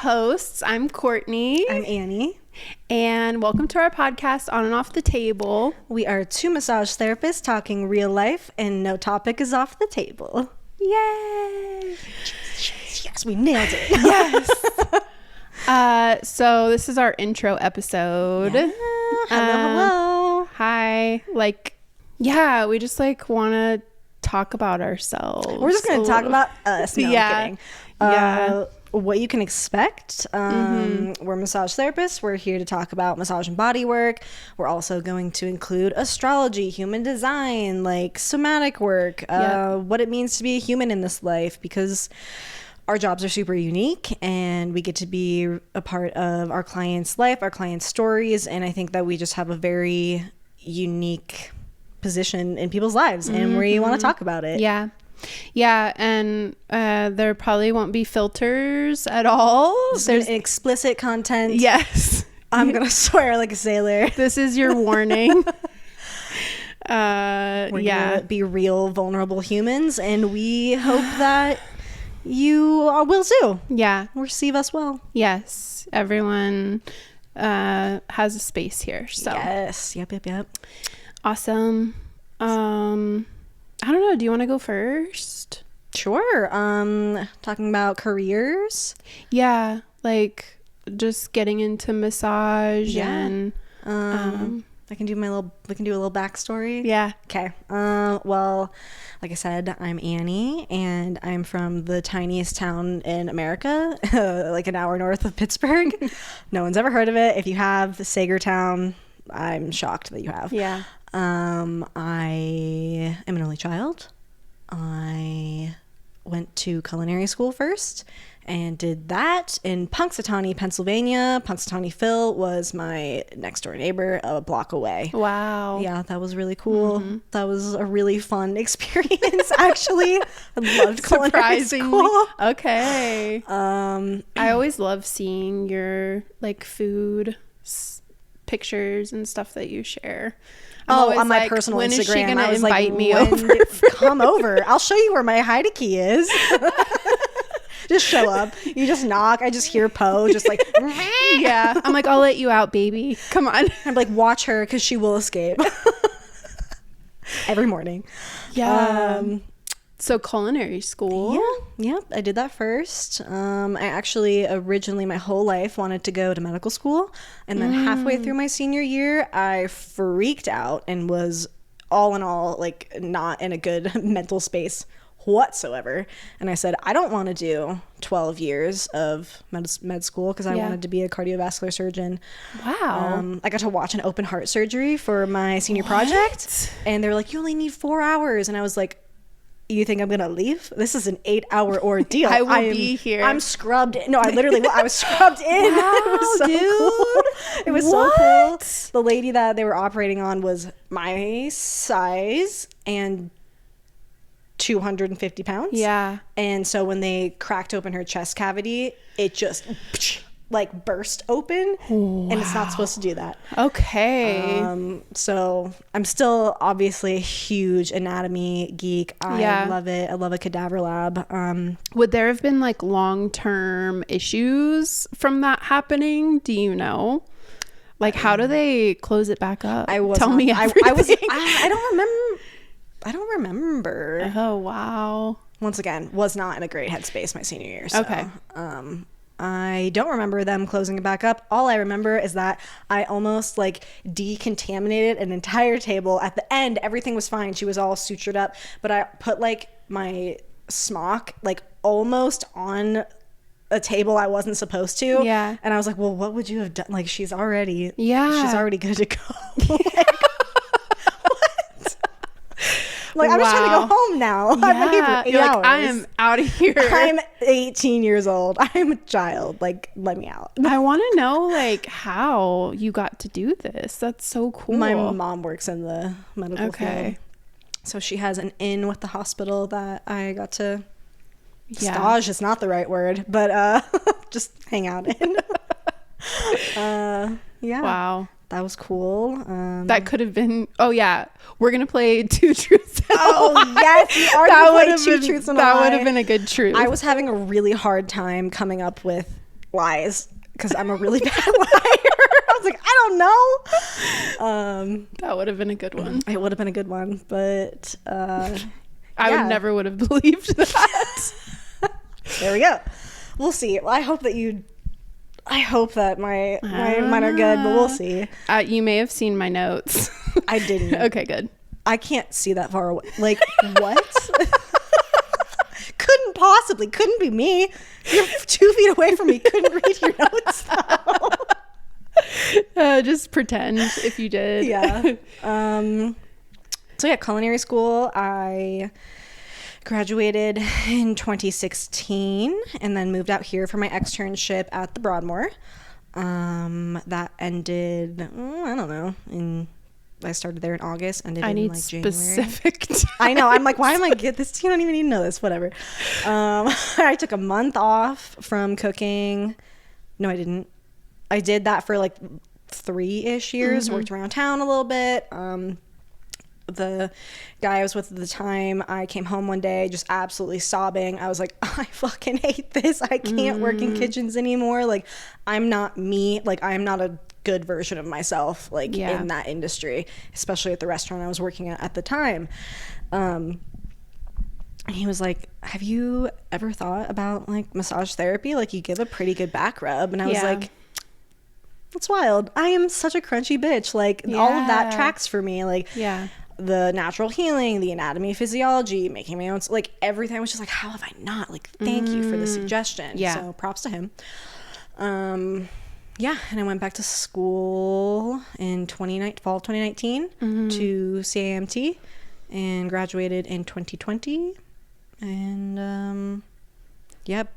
hosts. I'm Courtney. I'm Annie. And welcome to our podcast, On and Off the Table. We are two massage therapists talking real life, and no topic is off the table. Yay! Yes, we nailed it. Yes. So this is our intro episode. Yeah. Hello. Hi. We just want to talk about ourselves. We're just going to talk about us. No, I'm kidding. What you can expect. We're massage therapists. We're here to talk about massage and body work. We're also going to include astrology, human design, like somatic work, what it means to be a human in this life, because our jobs are super unique and we get to be a part of our clients' life, our clients' stories. And I think that we just have a very unique position in people's lives, and we want to talk about it. Yeah, and there probably won't be filters at all. There's explicit content. Yes. I'm going to swear like a sailor. This is your warning. We're going to be real, vulnerable humans, and we hope that you will too. Yeah. Receive us well. Yes. Everyone has a space here. So. Yes. Yep. Awesome. I don't know. Do you want to go first? Sure. Talking about careers. Yeah. Like just getting into massage and I can do we can do a little backstory. Yeah. Okay. Well, like I said, I'm Annie, and I'm from the tiniest town in America, like an hour north of Pittsburgh. No one's ever heard of it. If you have, Sagertown, I'm shocked that you have. Yeah. I am an only child. I went to culinary school first and did that in Punxsutawney, Pennsylvania. Punxsutawney Phil was my next door neighbor, a block away. Wow. Yeah, that was really cool. That was a really fun experience, actually. I loved culinary school. Okay. I always love seeing your food pictures and stuff that you share. On my personal when Instagram, is she gonna I was invite like, me over? Come over. I'll show you where my hide key is. Just show up. You just knock. I just hear Poe just like, yeah. I'm like, I'll let you out, baby. Come on. I'm like, watch her because she will escape. Every morning. Yeah. So culinary school. Yeah, I did that first. I actually originally my whole life wanted to go to medical school, and then halfway through my senior year, I freaked out and was all in all not in a good mental space whatsoever. And I said, I don't want to do 12 years of med school because I wanted to be a cardiovascular surgeon. Wow. I got to watch an open heart surgery for my senior project, and they were like, you only need 4 hours. And I was like, you think I'm gonna leave? This is an 8-hour ordeal. I will be here. I'm scrubbed in. No, I was scrubbed in. Wow, it was so dude. cool. It was so cool. The lady that they were operating on was my size and 250 pounds. Yeah. And so when they cracked open her chest cavity, it just burst open. Wow. And it's not supposed to do that. Okay. So I'm still obviously a huge anatomy geek. I love it. I love a cadaver lab. Would there have been long-term issues from that happening? Do you know? How do they close it back up? Tell me everything. I don't remember. Oh, wow. Once again, was not in a great headspace my senior year. So, okay. I don't remember them closing it back up. All I remember is that I almost decontaminated an entire table. At the end, everything was fine. She was all sutured up, but I put my smock almost on a table I wasn't supposed to. Yeah. And I was like, well, what would you have done? She's already good to go. I'm just trying to go home now. Yeah. I've been here for 8 hours. I am out of here. I'm 18 years old. I'm a child. Let me out. I want to know how you got to do this. That's so cool. My mom works in the medical field. So she has an in with the hospital that I got to stage is not the right word, but just hang out in. Wow. That was cool. That could have been. Oh yeah, we're gonna play Two Truths. Oh yes, we are gonna play Two Truths and a Lie. That would have been a good truth. I was having a really hard time coming up with lies because I'm a really bad liar. I was like, I don't know. That would have been a good one. It would have been a good one, but I would never would have believed that. There we go. We'll see. I hope that my mine are good, but we'll see. You may have seen my notes. I didn't. Okay, good. I can't see that far away. Like, what? Couldn't be me. You're 2 feet away from me. Couldn't read your notes though. Just pretend if you did. Yeah. So yeah, culinary school. I graduated in 2016 and then moved out here for my externship at the Broadmoor. That ended, I don't know, I started there in August, ended in like January. Specific I know. I'm like, why am I get this? You don't even need to know this. Whatever. I took a month off from cooking. No, I didn't. I did that for like 3-ish years. Worked around town a little bit. The guy I was with at the time, I came home one day just absolutely sobbing. I was like, I fucking hate this. I can't work in kitchens anymore. Like, I'm not me. Like, I'm not a good version of myself, like, in that industry, especially at the restaurant I was working at the time. And he was like, have you ever thought about like massage therapy? Like, you give a pretty good back rub. And I was like, that's wild. I am such a crunchy bitch. Like, all of that tracks for me. Like, the natural healing, the anatomy, physiology, making my own, like, everything. I was just like, how have I not? Like, thank you for the suggestion. So props to him. Yeah, and I went back to school in fall 2019 to CAMT and graduated in 2020. And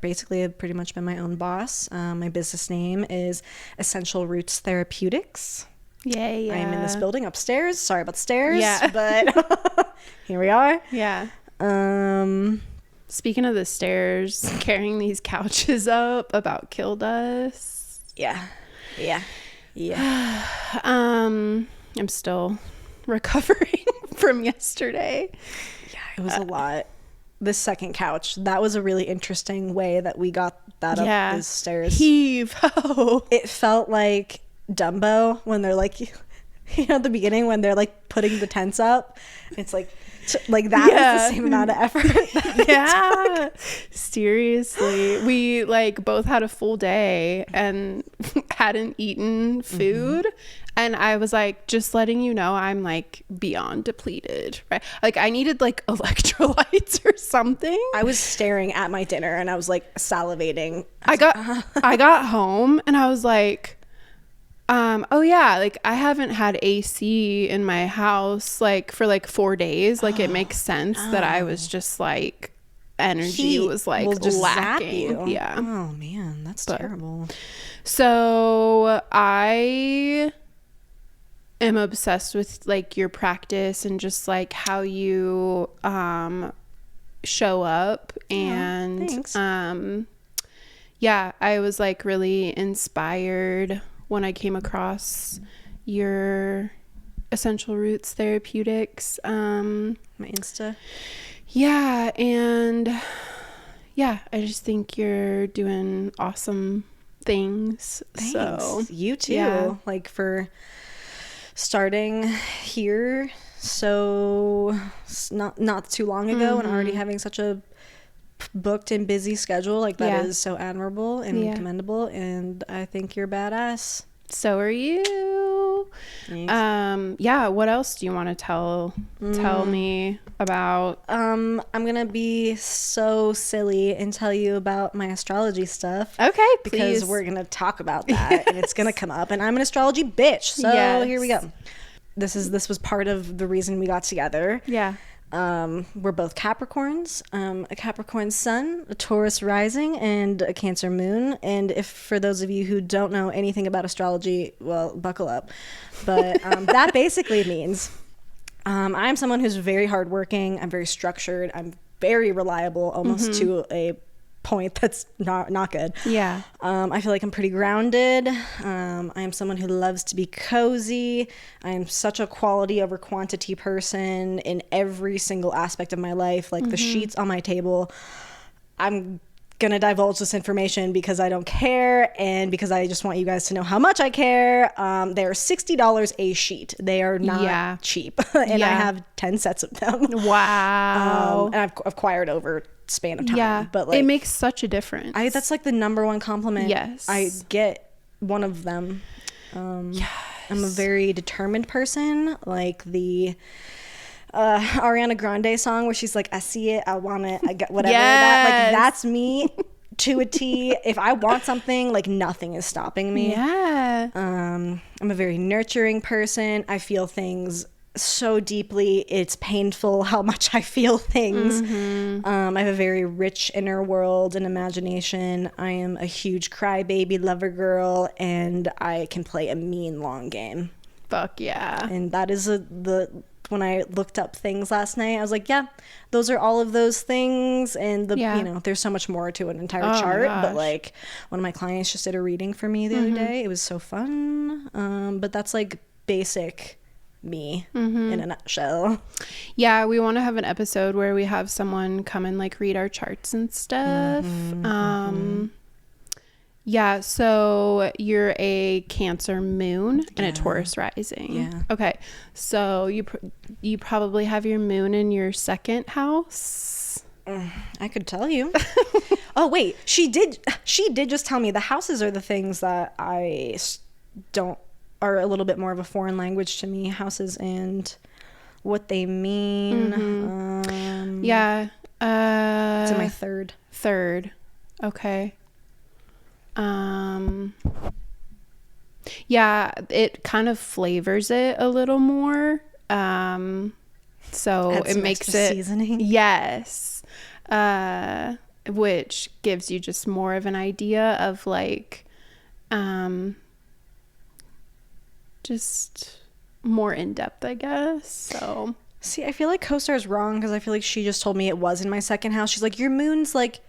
basically I've pretty much been my own boss. My business name is Essential Roots Therapeutics. Yeah. I'm in this building upstairs. Sorry about the stairs, but here we are. Yeah. Speaking of the stairs, carrying these couches up about killed us. Yeah. I'm still recovering from yesterday. Yeah, it was a lot. The second couch, that was a really interesting way that we got that up the stairs. Heave ho. It felt like Dumbo when they're like, at the beginning when they're like putting the tents up. It's like that was the same amount of effort. Seriously, we like both had a full day and hadn't eaten food, and I was like, just letting you know, I'm like beyond depleted, right? Like, I needed like electrolytes or something. I was staring at my dinner and I was like salivating. I got home and I was like, oh yeah, like I haven't had AC in my house like for like 4 days. Like, it makes sense that I was just like, energy was like lacking. Yeah. Oh man, that's terrible. So I am obsessed with like your practice and just like how you show up. And thanks. I was like really inspired when I came across your Essential Roots Therapeutics. My Insta. Yeah, and I just think you're doing awesome things. Thanks. So you too. Like, for starting here so not too long ago and already having such a booked and busy schedule, like, that is so admirable and commendable, and I think you're badass. So are you. Thanks. What else do you want to tell me about? I'm gonna be so silly and tell you about my astrology stuff. Okay, please. Because we're gonna talk about that and it's gonna come up, and I'm an astrology bitch, so here we go. This was part of the reason we got together. We're both Capricorns, a Capricorn sun, a Taurus rising, and a Cancer moon. And if for those of you who don't know anything about astrology, well, buckle up. But that basically means I'm someone who's very hardworking. I'm very structured. I'm very reliable, almost to a point that's not good. I feel like I'm pretty grounded. I am someone who loves to be cozy. I am such a quality over quantity person in every single aspect of my life. Like, the sheets on my table, I'm gonna divulge this information because I don't care and because I just want you guys to know how much I care. They're $60 a sheet. They are not cheap. And I have 10 sets of them. Wow. And I've acquired over span of time. Yeah, but like, it makes such a difference. that's like the number one compliment I get, one of them. Yes. I'm a very determined person, like the Ariana Grande song where she's like, I see it, I want it, I get whatever. That's me to a T. If I want something, like nothing is stopping me. I'm a very nurturing person. I feel things so deeply, it's painful how much I feel things. I have a very rich inner world and imagination. I am a huge crybaby lover girl, and I can play a mean long game. Fuck yeah. And that is when I looked up things last night, I was like, yeah, those are all of those things. And you know, there's so much more to an entire chart. But like, one of my clients just did a reading for me the other day. It was so fun. But that's like basic me in a nutshell. Yeah, we want to have an episode where we have someone come and like read our charts and stuff. Yeah, so you're a Cancer moon and a Taurus rising. Yeah. Okay, so you probably have your moon in your second house. I could tell you. Oh wait, she did just tell me the houses are the things that I don't are a little bit more of a foreign language to me. Houses and what they mean. Yeah. It's in my third. Okay. Yeah, it kind of flavors it a little more. So it makes it seasoning. Yes. Which gives you just more of an idea of like, just more in depth, I guess. So see, I feel like co-star's wrong because I feel like she just told me it was in my second house. She's like, your moon's like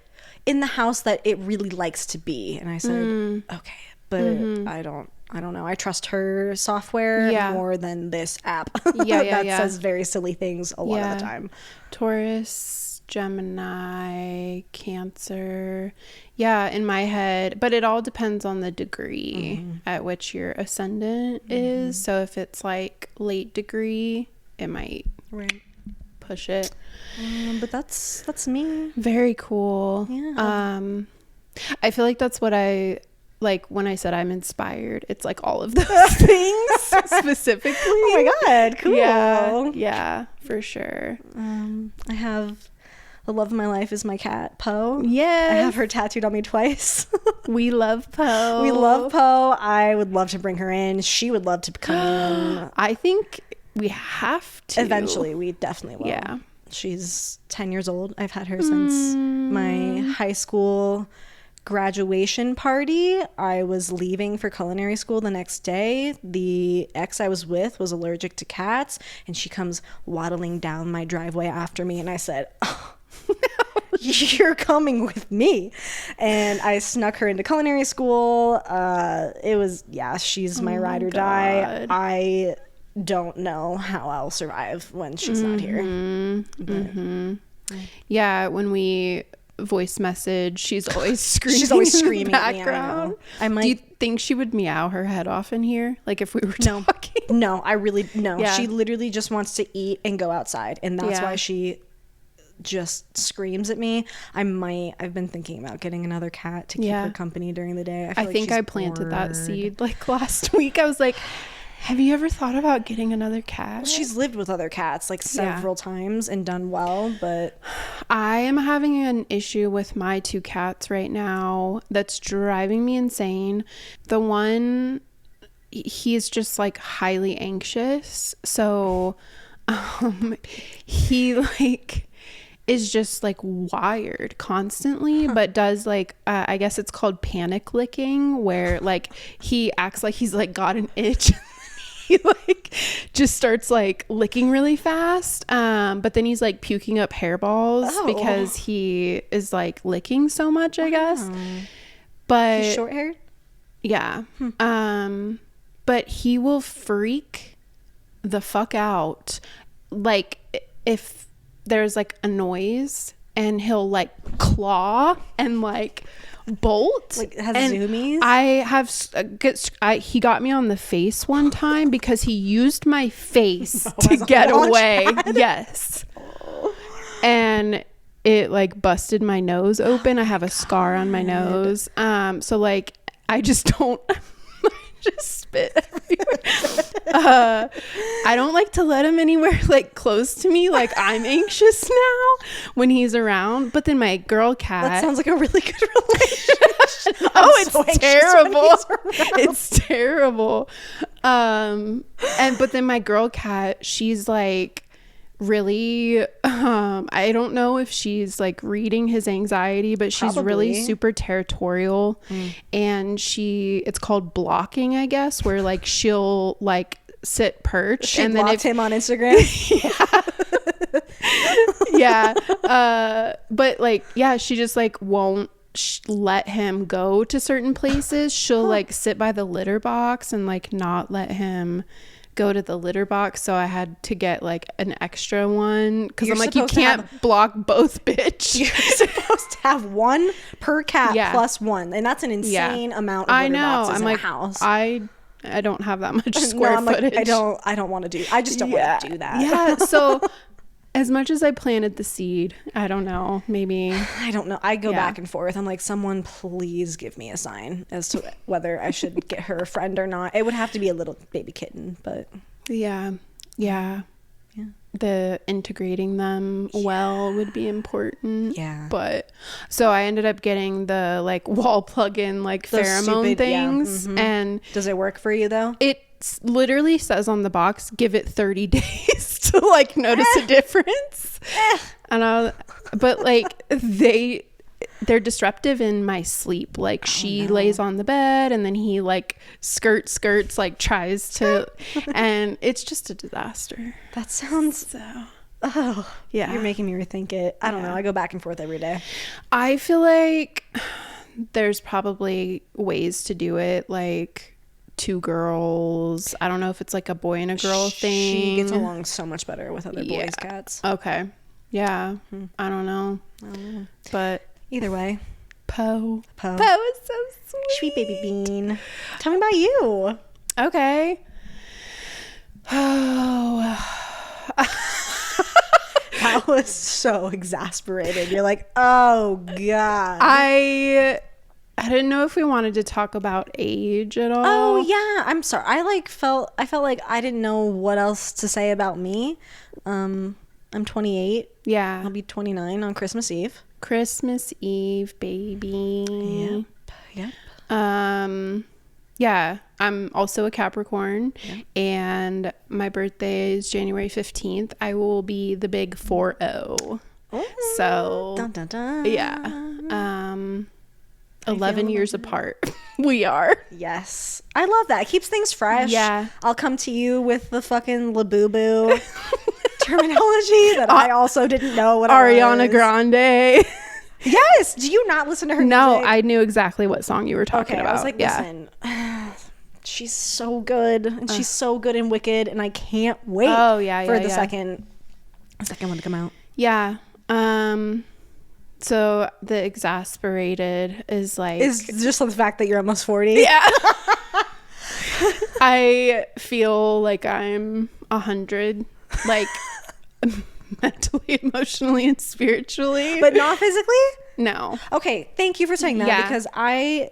in the house that it really likes to be, and I said okay, but I don't know, I trust her software more than this app that says very silly things a lot of the time. Taurus, Gemini, Cancer, in my head, but it all depends on the degree at which your ascendant is. So if it's like late degree, it might push it. But that's me. Very cool. I feel like that's what I like when I said I'm inspired. It's like all of those things specifically. Oh my god, cool. Yeah, for sure. I have the love of my life is my cat, Poe. Yes. I have her tattooed on me twice. We love Poe. We love Poe. I would love to bring her in. She would love to come in. I think we have to. Eventually, we definitely will. Yeah. She's 10 years old. I've had her since my high school graduation party. I was leaving for culinary school the next day. The ex I was with was allergic to cats, and she comes waddling down my driveway after me, and I said, oh, you're coming with me. And I snuck her into culinary school. It was, she's my ride or die. I don't know how I'll survive when she's not here. Yeah, when we voice message, she's always screaming. She's always screaming in the background. I might. Do you think she would meow her head off in here, like if we were talking? No, I really no. Yeah. She literally just wants to eat and go outside, and that's why she just screams at me. I've been thinking about getting another cat to keep her company during the day. I think I planted that seed like last week. I was like, have you ever thought about getting another cat? Well, she's lived with other cats like several times and done well, but I am having an issue with my two cats right now that's driving me insane. The one, he's just like highly anxious. So he like is just like wired constantly, but does like I guess it's called panic licking, where like he acts like he's like got an itch. He like just starts like licking really fast, but then he's like puking up hairballs because he is like licking so much, I guess. But he's short haired. But he will freak the fuck out like if there's like a noise and he'll like claw and like bolt. Like has and zoomies. He got me on the face one time because he used my face to get away. Yes. And it like busted my nose open. I have a scar on my nose. So like I just don't I just spit everywhere. I don't like to let him anywhere like close to me. Like I'm anxious now when he's around. But then my girl cat. That sounds like a really good relationship. It's terrible. It's terrible. But then my girl cat, she's like really I don't know if she's like reading his anxiety, but she's really super territorial. And it's called blocking, I guess, where like she'll like sit perch. She and then blocked him on Instagram. But like she just like won't let him go to certain places. She'll like sit by the litter box and like not let him go to the litter box. So I had to get like an extra one because I'm like, you can't block both, bitch. You're supposed to have one per cat plus one, and that's an insane amount of litter boxes in a house. I don't have that much square footage. I don't want to do. I just don't want to do that. Yeah. So as much as I planted the seed, I don't know. Maybe I don't know. I go back and forth. I'm like, someone please give me a sign as to whether I should get her a friend or not. It would have to be a little baby kitten, but yeah. The integrating them well would be important. Yeah. But so I ended up getting the like wall plug-in like pheromone things. And does it work for you though? It literally says on the box, give it 30 days to like notice a difference. But like they're disruptive in my sleep. Like she lays on the bed and then he like skirts like tries to and it's just a disaster. That sounds you're making me rethink it. I don't know. I go back and forth every day. I feel like there's probably ways to do it, like 2 girls. I don't know if it's like a boy and a girl thing. She gets along so much better with other boys' cats. Okay. Yeah. I don't know. But either way, Poe is so sweet baby bean. Tell me about you. Okay. That was so exasperated. You're like, oh god. I didn't know if we wanted to talk about age at all. Oh yeah, I'm sorry. I felt like I didn't know what else to say about me. I'm 28. Yeah. I'll be 29 on Christmas Eve. Christmas Eve, baby. Yep. Yeah, I'm also a Capricorn, and my birthday is January 15th. I will be the big 4-0. So, dun, dun, dun. Yeah. 11 years apart. We are. Yes. I love that. It keeps things fresh. Yeah. I'll come to you with the fucking Labubu terminology that I also didn't know what Ariana Grande. Yes. Do you not listen to her No, music? I knew exactly what song you were talking about. I was like, listen, she's so good. And she's so good in Wicked. And I can't wait for the second one to come out. Yeah. So the exasperated is just the fact that you're almost 40. Yeah. I feel like I'm 100, like mentally, emotionally, and spiritually, but not physically. No. Okay, thank you for saying that because I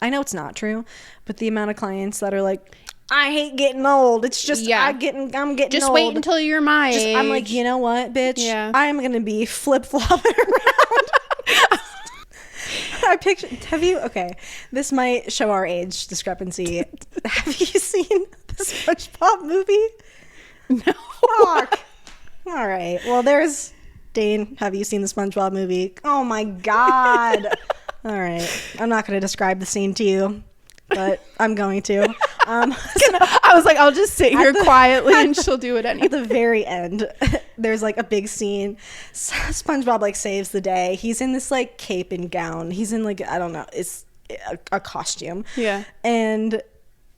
know it's not true, but the amount of clients that are like, I hate getting old. It's just I'm getting just old. wait until you're my age. I'm like, you know what, bitch? Yeah. I'm gonna be flip flopping around. I picture. Okay, this might show our age discrepancy. Have you seen the SpongeBob movie? No. Fuck. All right. Well, there's Dane. Have you seen the SpongeBob movie? Oh my god. All right. I'm not going to describe the scene to you, but I'm going to. I was like, I'll just sit here quietly and she'll do it anyway. At the very end, there's like a big scene. SpongeBob like saves the day. He's in this like cape and gown. He's in like, I don't know, it's a costume. Yeah. And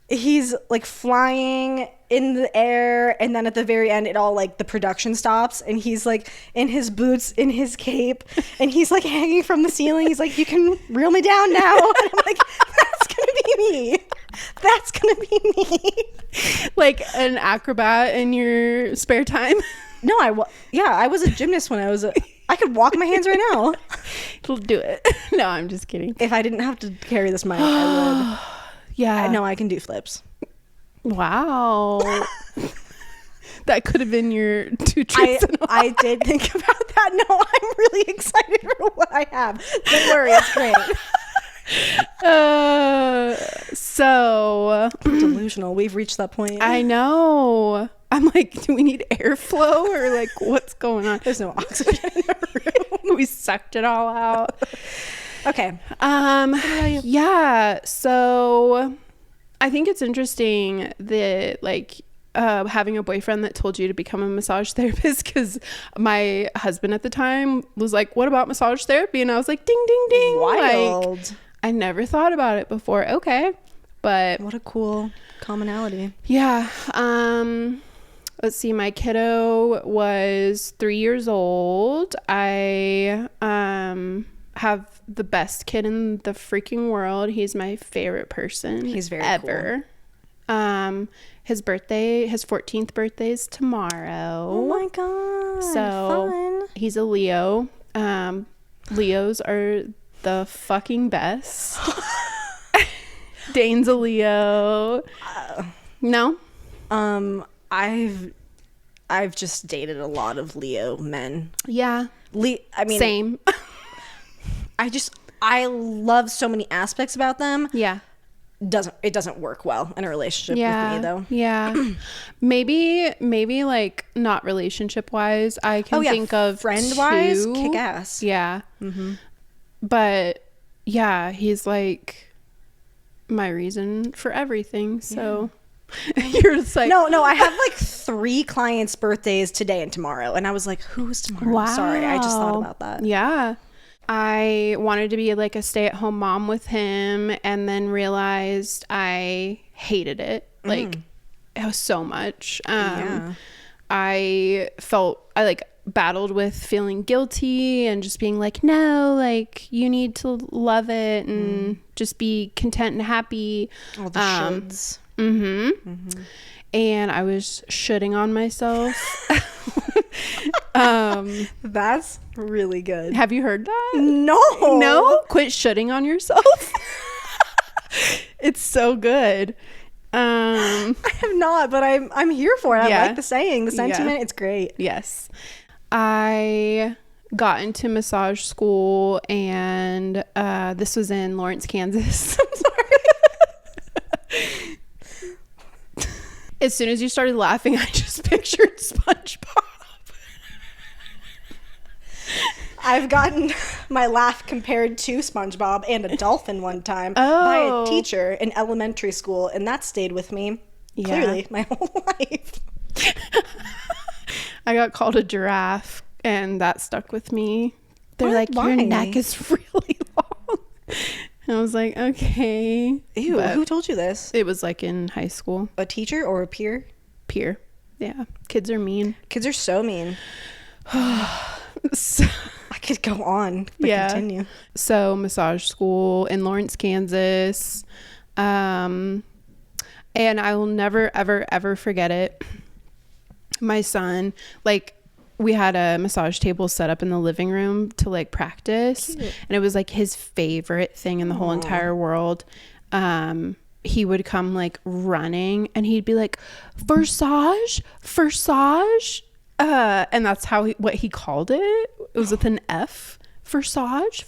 he's like flying in the air, and then at the very end it all like the production stops, and he's like in his boots, in his cape, and he's like hanging from the ceiling. He's like, you can reel me down now. And I'm like, that's gonna be me. That's gonna be me. Like an acrobat in your spare time. No, I was a gymnast when I could walk my hands right now. Do it. No, I'm just kidding. If I didn't have to carry this mic, I would. Yeah. I know I can do flips. Wow. That could have been your 2 tricks. I did think about that. No, I'm really excited for what I have. Don't worry, it's great. So delusional. We've reached that point. I know. I'm like, do we need airflow or like what's going on? There's no oxygen in the room. We sucked it all out. Okay. Yeah. So I think it's interesting that like having a boyfriend that told you to become a massage therapist, because my husband at the time was like, what about massage therapy? And I was like, ding, ding, ding. Wild. Like, I never thought about it before. Okay. But what a cool commonality. Yeah. Let's see. My kiddo was 3 years old. I have the best kid in the freaking world. He's my favorite person. He's very ever. Cool. His 14th birthday is tomorrow. Oh my god. So fun. He's a Leo. Leos are the fucking best. Dane's a Leo. No? I've just dated a lot of Leo men. Yeah. I mean, same. I love so many aspects about them. Yeah. It doesn't work well in a relationship with me though. Yeah. maybe like not relationship wise. I can think of friend wise, 2. kick ass. Yeah. Mm-hmm. But yeah, he's like my reason for everything. So you're just like, no, I have like 3 clients' birthdays today and tomorrow, and I was like, who's tomorrow? Wow. Sorry, I just thought about that. Yeah. I wanted to be like a stay-at-home mom with him, and then realized I hated it. Like it was so much. I like battled with feeling guilty and just being like, no, like you need to love it and just be content and happy. All the shoulds. And I was shitting on myself. That's really good. Have you heard that? No. Quit shitting on yourself. It's so good. I have not, but I'm here for it. Yeah. I like the saying, the sentiment. It's great. Yes. I got into massage school, and this was in Lawrence, Kansas. I'm sorry. As soon as you started laughing, I just pictured SpongeBob. I've gotten my laugh compared to SpongeBob and a dolphin one time by a teacher in elementary school, and that stayed with me clearly my whole life. I got called a giraffe, and that stuck with me. They're like, your neck is really long. And I was like, okay. Ew, but who told you this? It was like in high school. A teacher or a peer? Peer. Yeah. Kids are mean. Kids are so mean. I could go on, but continue. So massage school in Lawrence, Kansas. And I will never, ever, ever forget it. My son, like, we had a massage table set up in the living room to like practice. Cute. And it was like his favorite thing in the whole entire world. He would come like running, and he'd be like, Forsage. And that's what he called it. It was with an F. Forsage.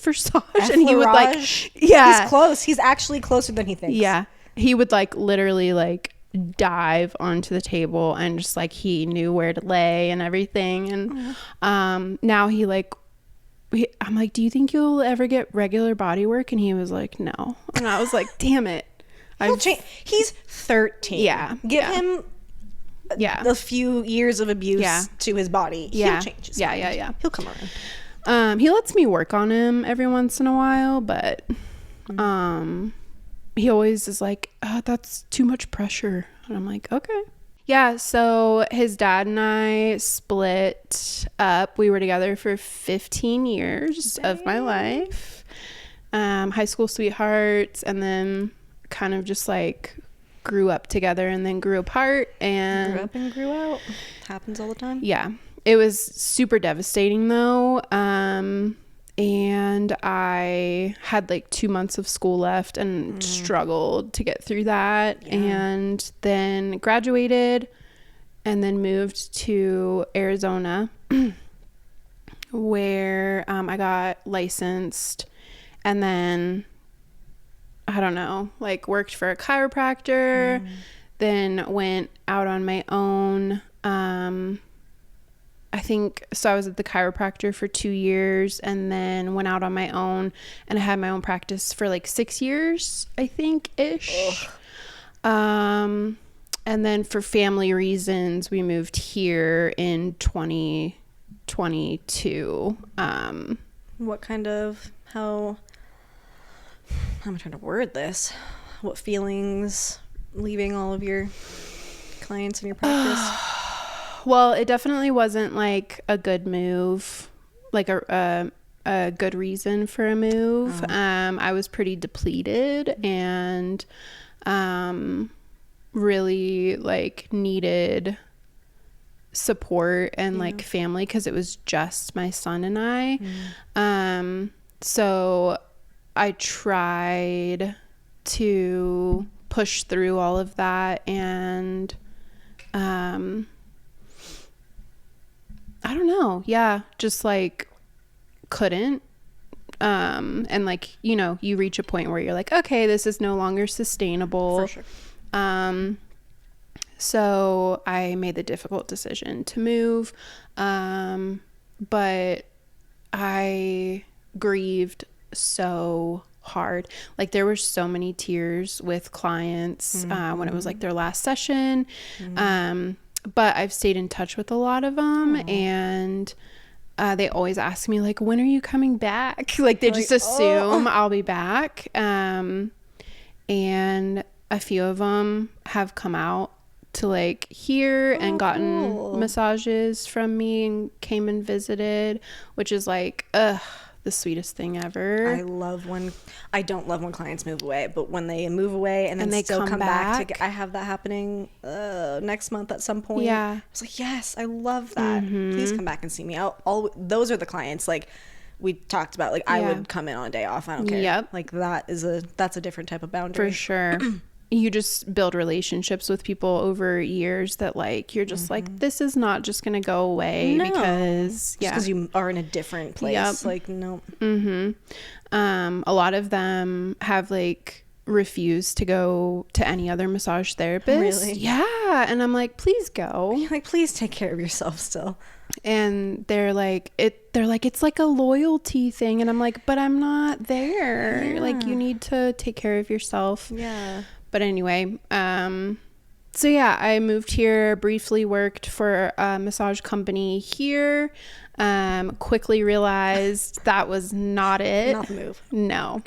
And he would like, he's close. He's actually closer than he thinks. Yeah. He would like literally like dive onto the table, and just like he knew where to lay and everything. And now he like, I'm like, do you think you'll ever get regular body work? And he was like, no. And I was like, damn it. He's 13. Yeah. Give him the few years of abuse to his body. He'll change his mind. He'll come around. He lets me work on him every once in a while, but he always is like, that's too much pressure. And I'm like, okay. Yeah, so his dad and I split up. We were together for 15 years of my life. High school sweethearts, and then kind of just like grew up together and then grew apart. And grew up and grew out. Happens all the time. Yeah. It was super devastating though. And I had like 2 months of school left and struggled to get through that. Yeah. And then graduated and then moved to Arizona where I got licensed, and then I don't know, like worked for a chiropractor, then went out on my own. I think so. I was at the chiropractor for 2 years and then went out on my own, and I had my own practice for like 6 years, I think ish. And then for family reasons, we moved here in 2022. What kind of, how am I trying to word this? What feelings leaving all of your clients in your practice? Well, it definitely wasn't like a good move, like a good reason for a move. I was pretty depleted and really like needed support and like family, because it was just my son and I. So I tried to push through all of that, and I don't know. Yeah. Just like couldn't. And like, you know, you reach a point where you're like, okay, this is no longer sustainable. For sure. So I made the difficult decision to move. But I grieved so hard. Like there were so many tears with clients, when it was like their last session. But I've stayed in touch with a lot of them, and they always ask me like, when are you coming back? Like they just assume I'll be back. And a few of them have come out to like here and gotten massages from me and came and visited, which is like, the sweetest thing ever. I don't love when clients move away, but when they move away and then they still come back I have that happening next month at some point. Yeah. I was like, yes, I love that. Please come back and see me. Those are the clients like we talked about. Like I would come in on a day off. I don't care. Yep. Like that's a different type of boundary. For sure. You just build relationships with people over years that like you're just like, this is not just gonna go away because you are in a different place. Like no. A lot of them have like refused to go to any other massage therapist. Really? Yeah. And I'm like, please go. You're like, please take care of yourself still. And they're like it's like a loyalty thing, and I'm like, but I'm not there. Like you need to take care of yourself. Yeah. But anyway, so yeah, I moved here, briefly worked for a massage company here, quickly realized that was not it. Not the move. No.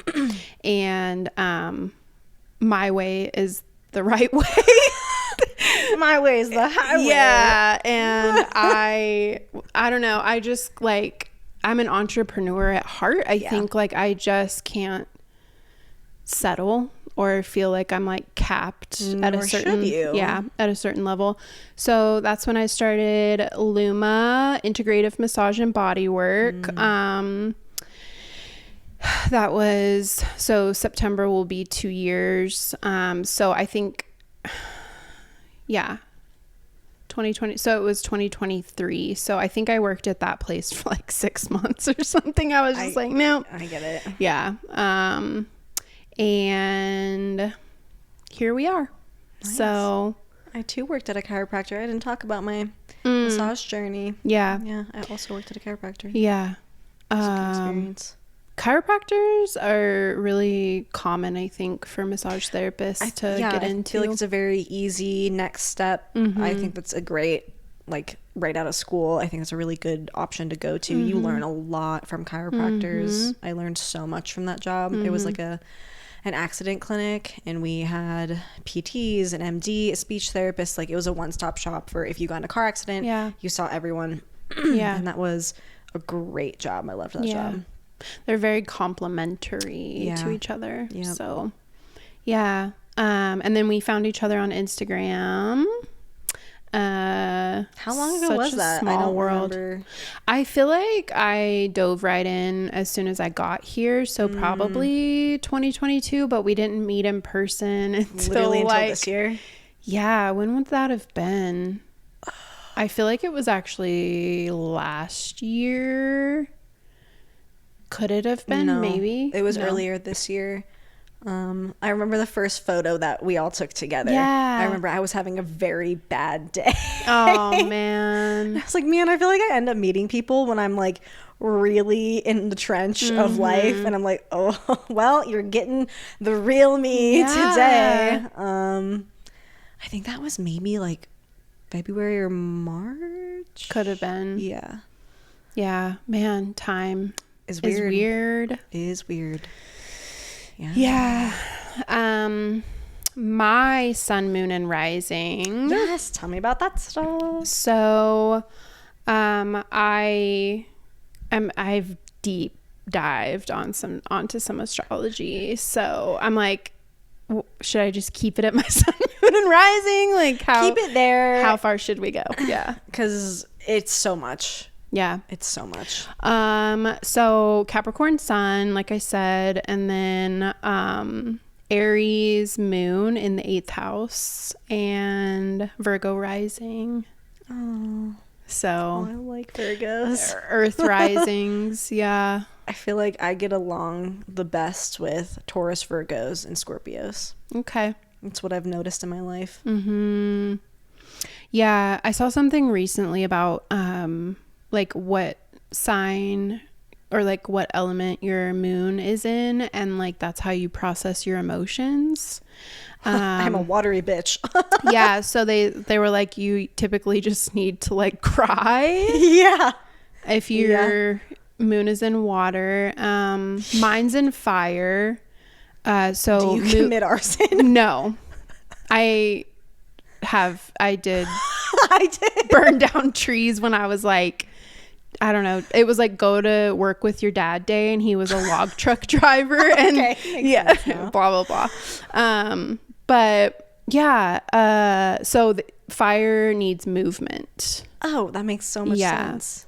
And my way is the right way. My way is the highway. Yeah. And I don't know. I just like, I'm an entrepreneur at heart. I think like I just can't settle or feel like I'm like capped at a certain at a certain level. So that's when I started Luma Integrative Massage and Body Work. That was, so September will be 2 years. So I think 2020, so it was 2023. So I think I worked at that place for like 6 months or something. I was just like, no, I get it. Yeah. And here we are. Nice. So I too worked at a chiropractor. I didn't talk about my massage journey. Yeah. Yeah. I also worked at a chiropractor. Yeah. Experience. Chiropractors are really common, I think, for massage therapists to get into. I feel like it's a very easy next step. I think that's a great, like right out of school, I think it's a really good option to go to. You learn a lot from chiropractors. I learned so much from that job. It was like an accident clinic, and we had PTs, an MD, a speech therapist. Like, it was a one-stop shop for if you got in a car accident, you saw everyone. And that was a great job. I loved that job. They're very complimentary to each other. So and then we found each other on Instagram. How long ago was that? Small I don't world. Remember. I feel like I dove right in as soon as I got here, so probably 2022, but we didn't meet in person until this year. Yeah, when would that have been? I feel like it was actually last year. Could it have been? No, maybe it was earlier this year. I remember the first photo that we all took together. I remember I was having a very bad day. Oh man. I was like, man, I feel like I end up meeting people when I'm like really in the trench of life, and I'm like, oh well, you're getting the real me today. I think that was maybe like February or March. Could have been. Yeah, man, time is weird. It is weird. Yeah. My sun, moon, and rising. Yes, tell me about that stuff. So, I've deep dived onto some astrology. So I'm like, should I just keep it at my sun, moon, and rising? Like, keep it there. How far should we go? Yeah, because it's so much. Yeah. It's so much. So Capricorn sun, like I said, and then Aries moon in the 8th house and Virgo rising. Oh. So I like Virgos. Earth risings, yeah. I feel like I get along the best with Taurus, Virgos, and Scorpios. Okay. That's what I've noticed in my life. Mm-hmm. Yeah, I saw something recently about like what sign or like what element your moon is in, and like that's how you process your emotions. I'm a watery bitch. Yeah, so they were like, you typically just need to like cry. Yeah. If your moon is in water. Mine's in fire. So do you commit arson? No. I did burn down trees when I was like, I don't know. It was like go to work with your dad day, and he was a log truck driver, and blah blah blah. But yeah, so fire needs movement. Oh, that makes so much sense.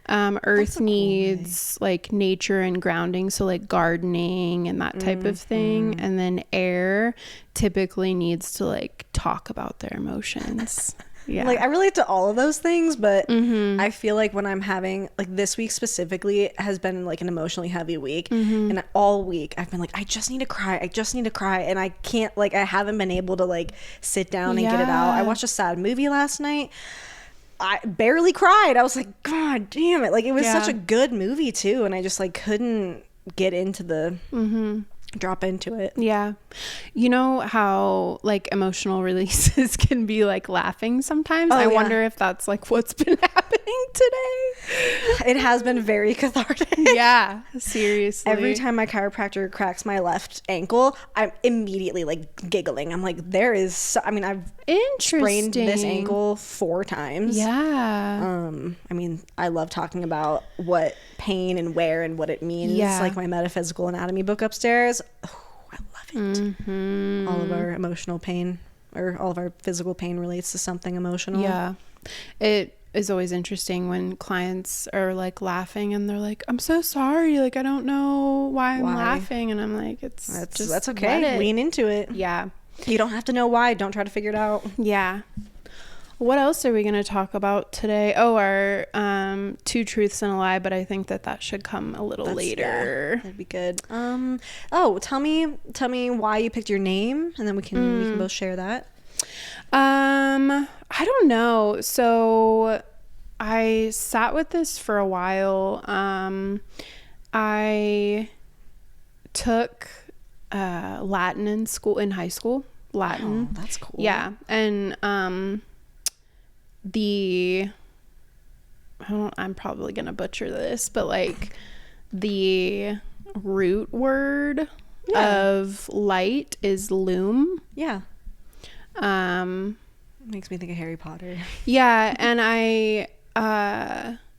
Earth needs like nature and grounding, so like gardening and that type of thing. And then air typically needs to like talk about their emotions. Yeah, like I relate to all of those things, but I feel like when I'm having like this week specifically has been like an emotionally heavy week, and all week I've been like, I just need to cry, and I can't, like, I haven't been able to like sit down and get it out. I watched a sad movie last night. I barely cried. I was like, God damn it. Like, it was such a good movie too, and I just like couldn't get into the drop into it. Yeah. You know how like emotional releases can be like laughing sometimes? I wonder if that's like what's been happening today. It has been very cathartic. Yeah, seriously. Every time my chiropractor cracks my left ankle, I'm immediately like giggling. I'm like, I've sprained this ankle 4 times. Yeah. I mean, I love talking about what pain and where and what it means. Yeah. Like my metaphysical anatomy book upstairs. Oh, I love it. All of our emotional pain, or all of our physical pain, relates to something emotional. Yeah. It is always interesting when clients are like laughing and they're like, I'm so sorry, like I don't know why I'm laughing, and I'm like, that's okay. Lean into it. Yeah. You don't have to know why. Don't try to figure it out. Yeah. What else are we going to talk about today? Oh, our 2 truths and a lie, but I think that should come a little later. That'd be good. Tell me why you picked your name, and then we can both share that. I don't know. So I sat with this for a while. I took Latin in high school. Latin. Oh, that's cool. Yeah. And I'm probably gonna butcher this, but like the root word of light is loom. Yeah. Makes me think of Harry Potter. Yeah, and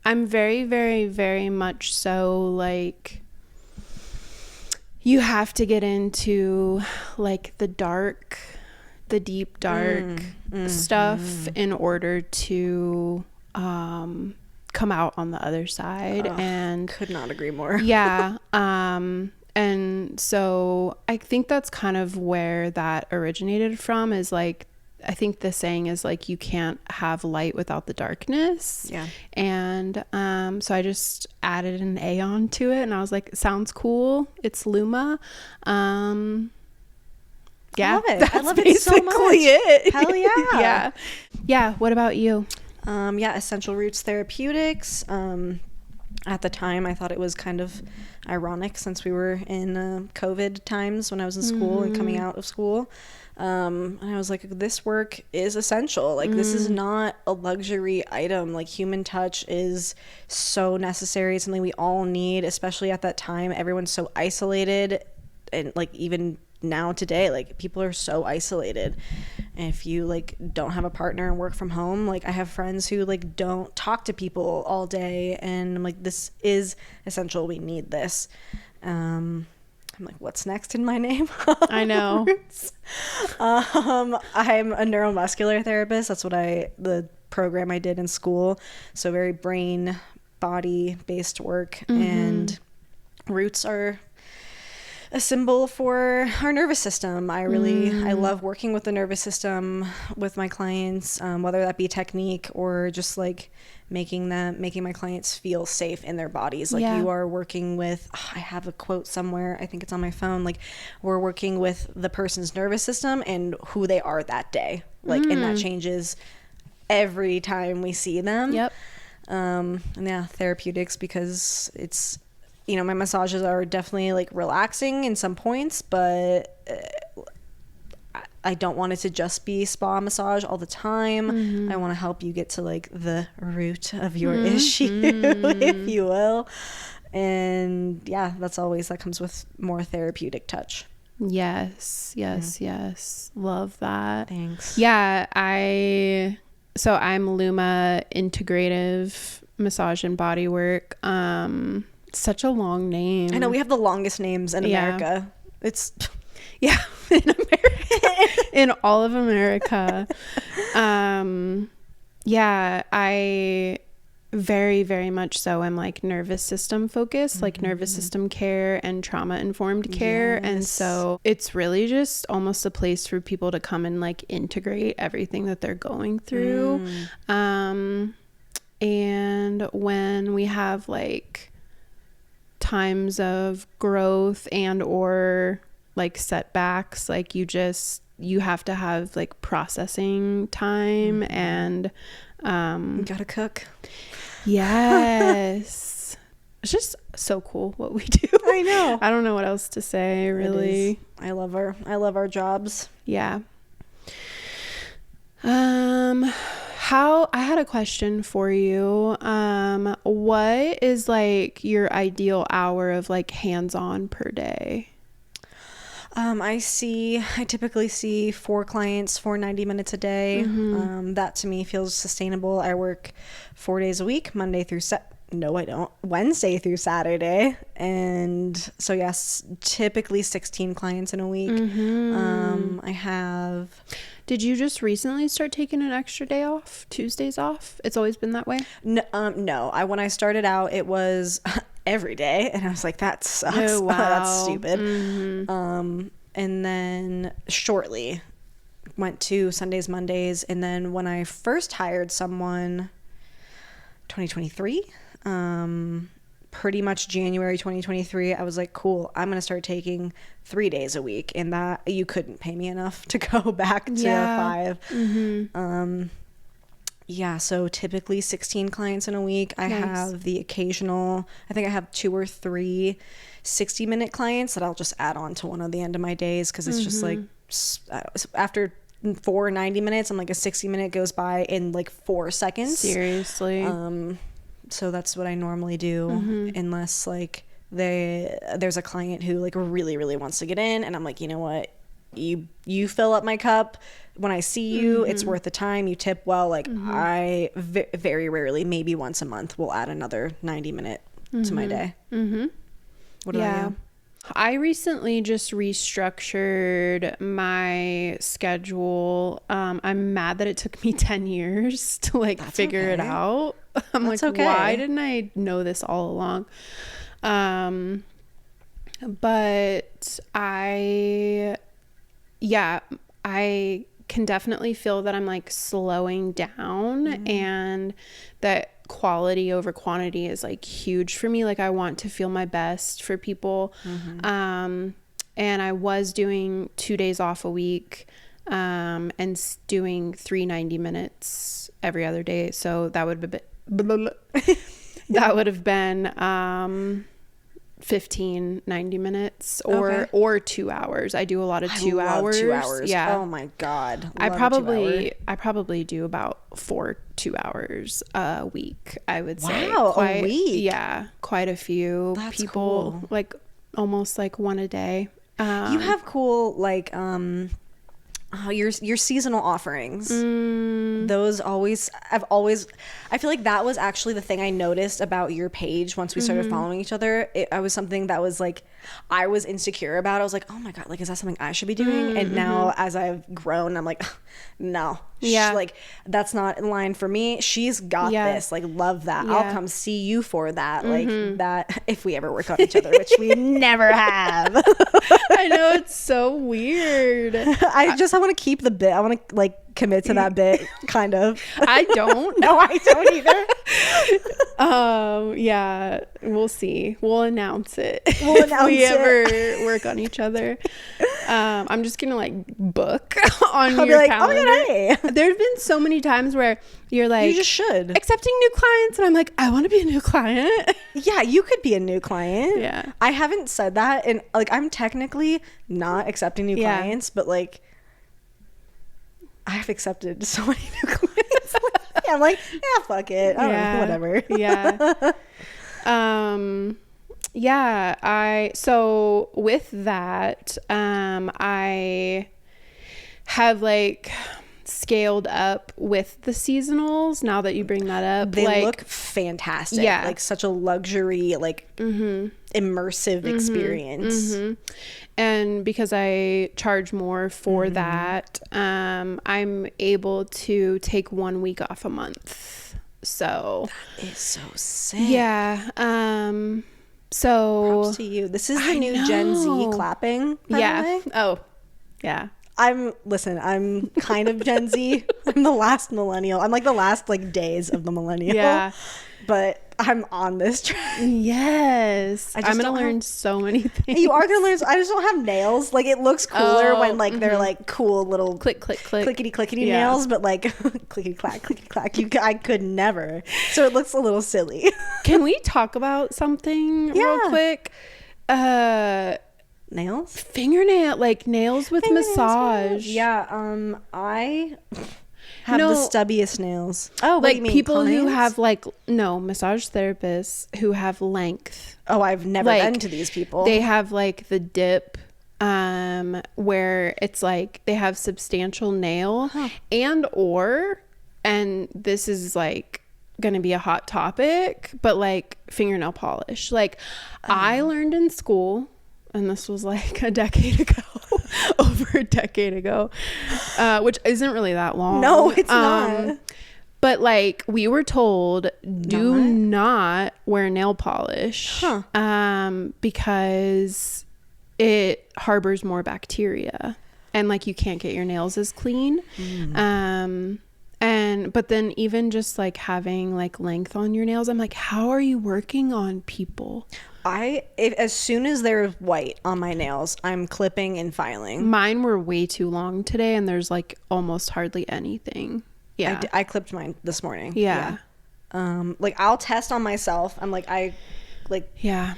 I'm very, very, very much so like, you have to get into like the deep dark stuff in order to come out on the other side. And could not agree more. Yeah. And so I think that's kind of where that originated from, is like, I think the saying is like, you can't have light without the darkness. Yeah. And so I just added an A on to it, and I was like, it sounds cool. It's Luma. Yeah, I love it. that's I love it so much. it. Hell yeah. Yeah. Yeah. What about you? Essential Roots Therapeutics. At the time, I thought it was kind of ironic, since we were in COVID times when I was in school and coming out of school. And I was like, this work is essential. Like, this is not a luxury item. Like, human touch is so necessary. It's something we all need, especially at that time. Everyone's so isolated, and like, even now today, like, people are so isolated. And if you like don't have a partner and work from home, like, I have friends who like don't talk to people all day, and I'm like, this is essential. We need this. I'm like, what's next in my name? I know. I'm a neuromuscular therapist. That's what the program I did in school. So very brain, body based work. And roots are a symbol for our nervous system. I love working with the nervous system with my clients, whether that be technique or just like making my clients feel safe in their bodies. Like, you are working with, I have a quote somewhere, I think it's on my phone, like, we're working with the person's nervous system and who they are that day. Like, and that changes every time we see them. Yep. And yeah, therapeutics, because it's, you know, my massages are definitely like relaxing in some points, but I don't want it to just be spa massage all the time. I want to help you get to like the root of your issue, if you will. And yeah, that comes with more therapeutic touch. Yes. Love that. Thanks. Yeah. I'm Luma Integrative Massage and Bodywork. Such a long name. I know, we have the longest names in America. It's in America. In all of America. I very, very much so am like nervous system focused, like nervous system care and trauma informed care. And so it's really just almost a place for people to come and like integrate everything that they're going through. And when we have like times of growth and or like setbacks, like you have to have like processing time. And you gotta cook. Yes. It's just so cool what we do. I know. I don't know what else to say, really. I love our jobs. Yeah. I had a question for you. What is like your ideal hour of like hands-on per day? I typically see 4 clients for 90 minutes a day. That to me feels sustainable. I work 4 days a week, No, I don't. Wednesday through Saturday. And so yes, typically 16 clients in a week. I have... Did you just recently start taking an extra day off? Tuesdays off? It's always been that way? No. When I started out, it was every day. And I was like, that sucks. Oh, wow. That's stupid. And then shortly went to Sundays, Mondays. And then when I first hired someone, 2023, pretty much January 2023, I was like, cool, I'm going to start taking 3 days a week. And that you couldn't pay me enough to go back to 5. So typically 16 clients in a week. I have the occasional, I think I have 2 or 3 60-minute clients that I'll just add on to one of the end of my days, because it's just like after 4 90 minutes, I'm like, a 60-minute goes by in like 4 seconds. Seriously. So that's what I normally do, unless like there's a client who like really, really wants to get in, and I'm like, you know what? You fill up my cup when I see you. It's worth the time. You tip well. Like I very rarely, maybe once a month, will add another 90-minute to my day. What about you? I recently just restructured my schedule. I'm mad that it took me 10 years to like figure it out. I'm like, why didn't I know this all along? But I can definitely feel that I'm like slowing down, and that quality over quantity is like huge for me. Like I want to feel my best for people. And I was doing 2 days off a week, and doing 3 90 minutes every other day. So that would have been 15 90 minutes or 2 hours. I do a lot of 2 hours. 2 hours. Yeah. Oh my God. I probably do about 4 2 hours a week, I would say. Wow, a week. Yeah, quite a few. That's people cool. Like almost like one a day. You have cool like your seasonal offerings. Those always, I feel like that was actually the thing I noticed about your page once we started following each other. I was something that was like I was insecure about. I was like, oh my God, like is that something I should be doing? And now as I've grown, I'm like, no, like that's not in line for me. She's got this. Like love that. I'll come see you for that. Like that if we ever work on each other, which we never have. I know, it's so weird. I want to keep the bit. I want to like commit to that bit, kind of. I don't. No, I don't either. Yeah, we'll see. We'll announce it. If we ever work on each other. I'm just gonna like book on I'll your be like, calendar. oh my God, hey. There's been so many times where you're like, You just should. accepting new clients, and I'm like, I want to be a new client. Yeah, you could be a new client. Yeah. I haven't said that, and like I'm technically not accepting new clients, but like I've accepted so many new clients. I'm like, yeah, fuck it. I don't know, whatever. So with that, I have like scaled up with the seasonals now that you bring that up. They like, look fantastic. Yeah. Like such a luxury, like immersive experience. And because I charge more for that, I'm able to take 1 week off a month. So that is so sick. Yeah. So props to you. This is the new Gen Z clapping. By the way. Oh, yeah. I'm kind of Gen Z. I'm the last millennial. I'm like the last like days of the millennial. Yeah. But I'm on this track. Yes. I'm going to learn so many things. You are going to learn. I just don't have nails. Like it looks cooler when like they're like cool little click, click, click. Clickety nails, but like clickety clack. I could never. So it looks a little silly. Can we talk about something real quick? Nails? Fingernail, like nails with massage. Yeah. I have the stubbiest nails. Oh, like people who have like massage therapists who have length. Oh, I've never been to these people. They have like the dip, where it's like they have substantial nail and this is like gonna be a hot topic, but like fingernail polish. Like I learned in school, and this was like a decade ago, over a decade ago, which isn't really that long. No, it's not. But like we were told, do not wear nail polish, because it harbors more bacteria, and like you can't get your nails as clean. But then even just like having like length on your nails, I'm like, how are you working on people? As soon as there's white on my nails, I'm clipping and filing. Mine were way too long today, and there's like almost hardly anything. Yeah, I clipped mine this morning. Yeah. Like I'll test on myself. I'm like yeah.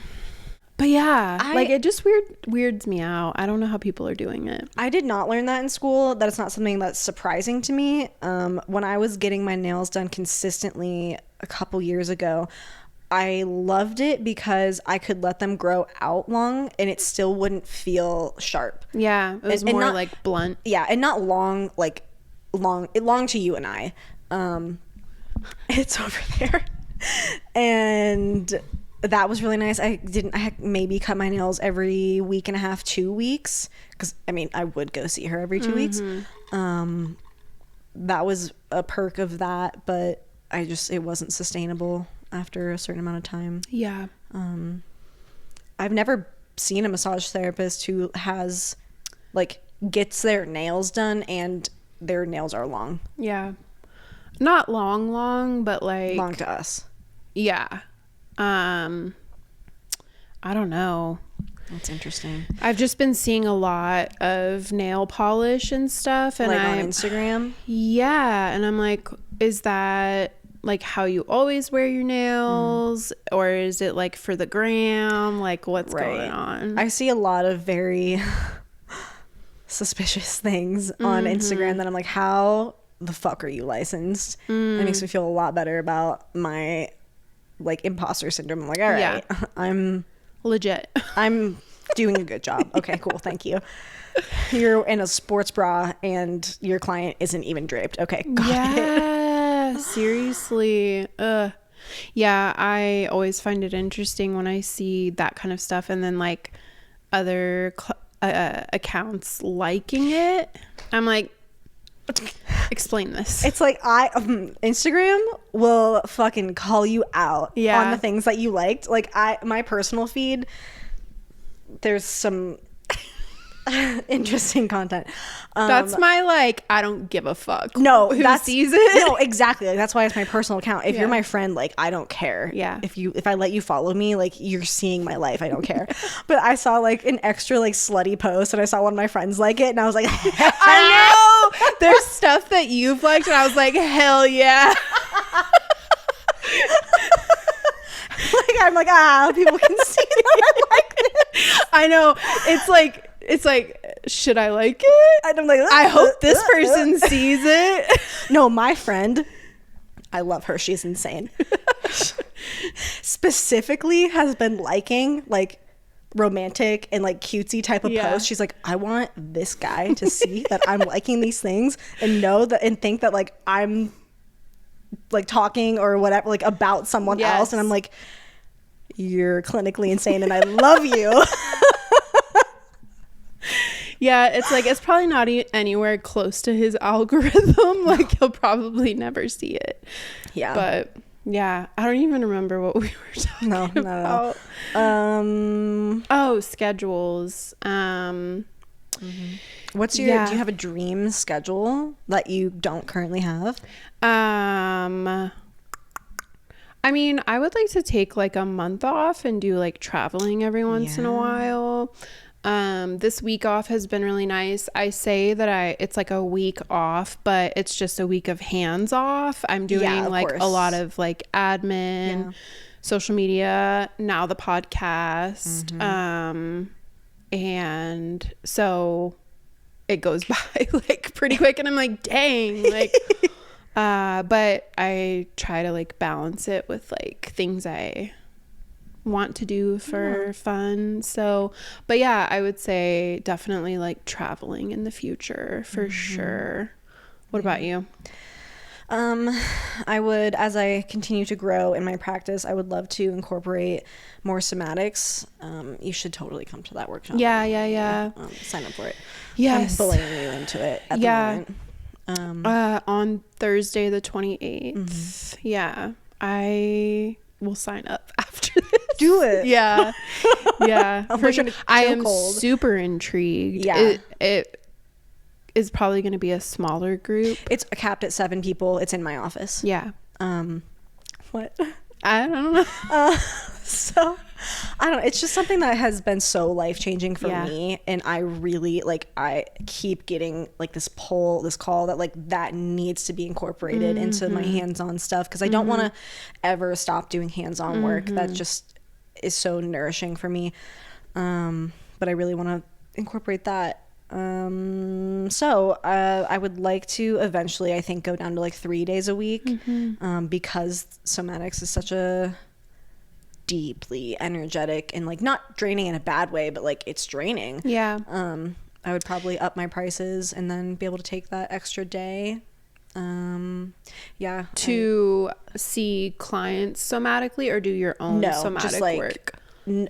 But yeah, like it just weirds me out. I don't know how people are doing it. I did not learn that in school. That is not something that's surprising to me. When I was getting my nails done consistently a couple years ago, I loved it because I could let them grow out long and it still wouldn't feel sharp. Yeah, it was more not, like blunt. Yeah, and not long, like long to you and I. It's over there. And that was really nice. I maybe cut my nails every week and a half, 2 weeks, because I mean I would go see her every 2 weeks. That was a perk of that, but it wasn't sustainable after a certain amount of time. Yeah. I've never seen a massage therapist who has like gets their nails done and their nails are long. Yeah. Not long, but like long to us. Yeah. I don't know. That's interesting. I've just been seeing a lot of nail polish and stuff, and like on Instagram. Yeah, and I'm like, is that like how you always wear your nails, or is it like for the gram? Like, what's going on? I see a lot of very suspicious things on Instagram that I'm like, how the fuck are you licensed? That makes me feel a lot better about my like imposter syndrome. I'm like, all right, I'm legit. I'm doing a good job. Okay, cool. Thank you. You're in a sports bra and your client isn't even draped. Okay, got it. Seriously. Yeah, I always find it interesting when I see that kind of stuff, and then like other accounts liking it. I'm like, explain this. It's like Instagram will fucking call you out on the things that you liked. Like my personal feed, there's some interesting content. That's my like, I don't give a fuck. No, who sees it. No, exactly. Like, that's why it's my personal account. If you're my friend, like I don't care. Yeah. If I let you follow me, like you're seeing my life. I don't care. But I saw like an extra like slutty post, and I saw one of my friends like it, and I was like, I know. There's stuff that you've liked, and I was like, hell yeah. Like I'm like, people can see that I like this. I know. It's like, should I like it? And I'm like, I hope this person sees it. No, my friend, I love her. She's insane. Specifically has been liking like romantic and like cutesy type of posts. She's like, I want this guy to see that I'm liking these things and know that and think that like I'm like talking or whatever like about someone else. And I'm like, you're clinically insane and I love you. Yeah, it's like, it's probably not anywhere close to his algorithm. Like, he'll probably never see it. Yeah. But yeah, I don't even remember what we were talking about. No, not at all. Oh, schedules. What's your, do you have a dream schedule that you don't currently have? I mean, I would like to take like a month off and do like traveling every once in a while. This week off has been really nice. I say that it's like a week off, but it's just a week of hands off. I'm doing like a lot of like admin, social media, now the podcast. And so it goes by like pretty quick, and I'm like, dang, like, but I try to like balance it with like things I want to do for fun. So, but yeah, I would say definitely like traveling in the future for sure. What about you? I would, as I continue to grow in my practice, I would love to incorporate more somatics. You should totally come to that workshop. Yeah. Sign up for it. Yes. I'm bullying you into it at the moment. On Thursday the 28th. Yeah, I will sign up after this. Do it. Yeah. For sure. I am cold. super intrigued. Yeah. It is probably going to be a smaller group. It's capped at 7 people. It's in my office. Yeah. What? I don't know. So I don't know. It's just something that has been so life-changing for me. And I really like, I keep getting like this call that like that needs to be incorporated into my hands-on stuff. Cause I don't want to ever stop doing hands-on work. That just is so nourishing for me. But I really want to incorporate that. So I would like to eventually, I think, go down to like 3 days a week, because somatics is such a deeply energetic and like not draining in a bad way, but like it's draining. Yeah. I would probably up my prices and then be able to take that extra day. To see clients somatically or do your own somatic just like, work?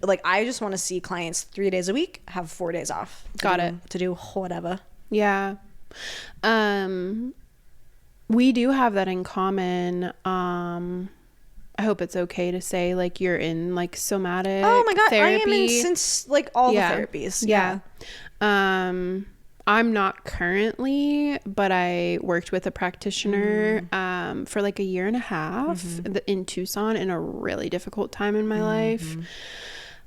Like I just want to see clients 3 days a week, have 4 days off. To do whatever. Yeah. We do have that in common. I hope it's okay to say like you're in like somatic Oh my God, therapy. I am in since like all the therapies. Yeah. I'm not currently, but I worked with a practitioner for like a year and a half in Tucson in a really difficult time in my life.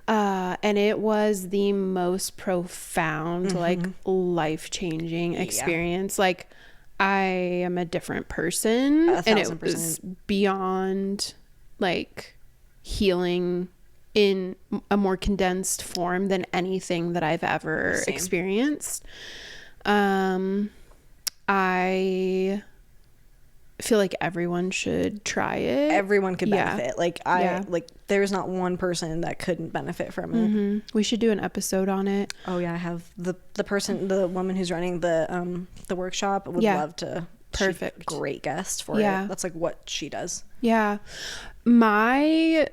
And it was the most profound, like life-changing experience. Like I am a different person, and it was beyond like healing in a more condensed form than anything that I've ever experienced. I feel like everyone should try it. Everyone could benefit. Like like there's not one person that couldn't benefit from it. We should do an episode on it. Oh yeah, I have the woman who's running the workshop would love to. Perfect. Great guest for it. That's like what she does. Yeah. My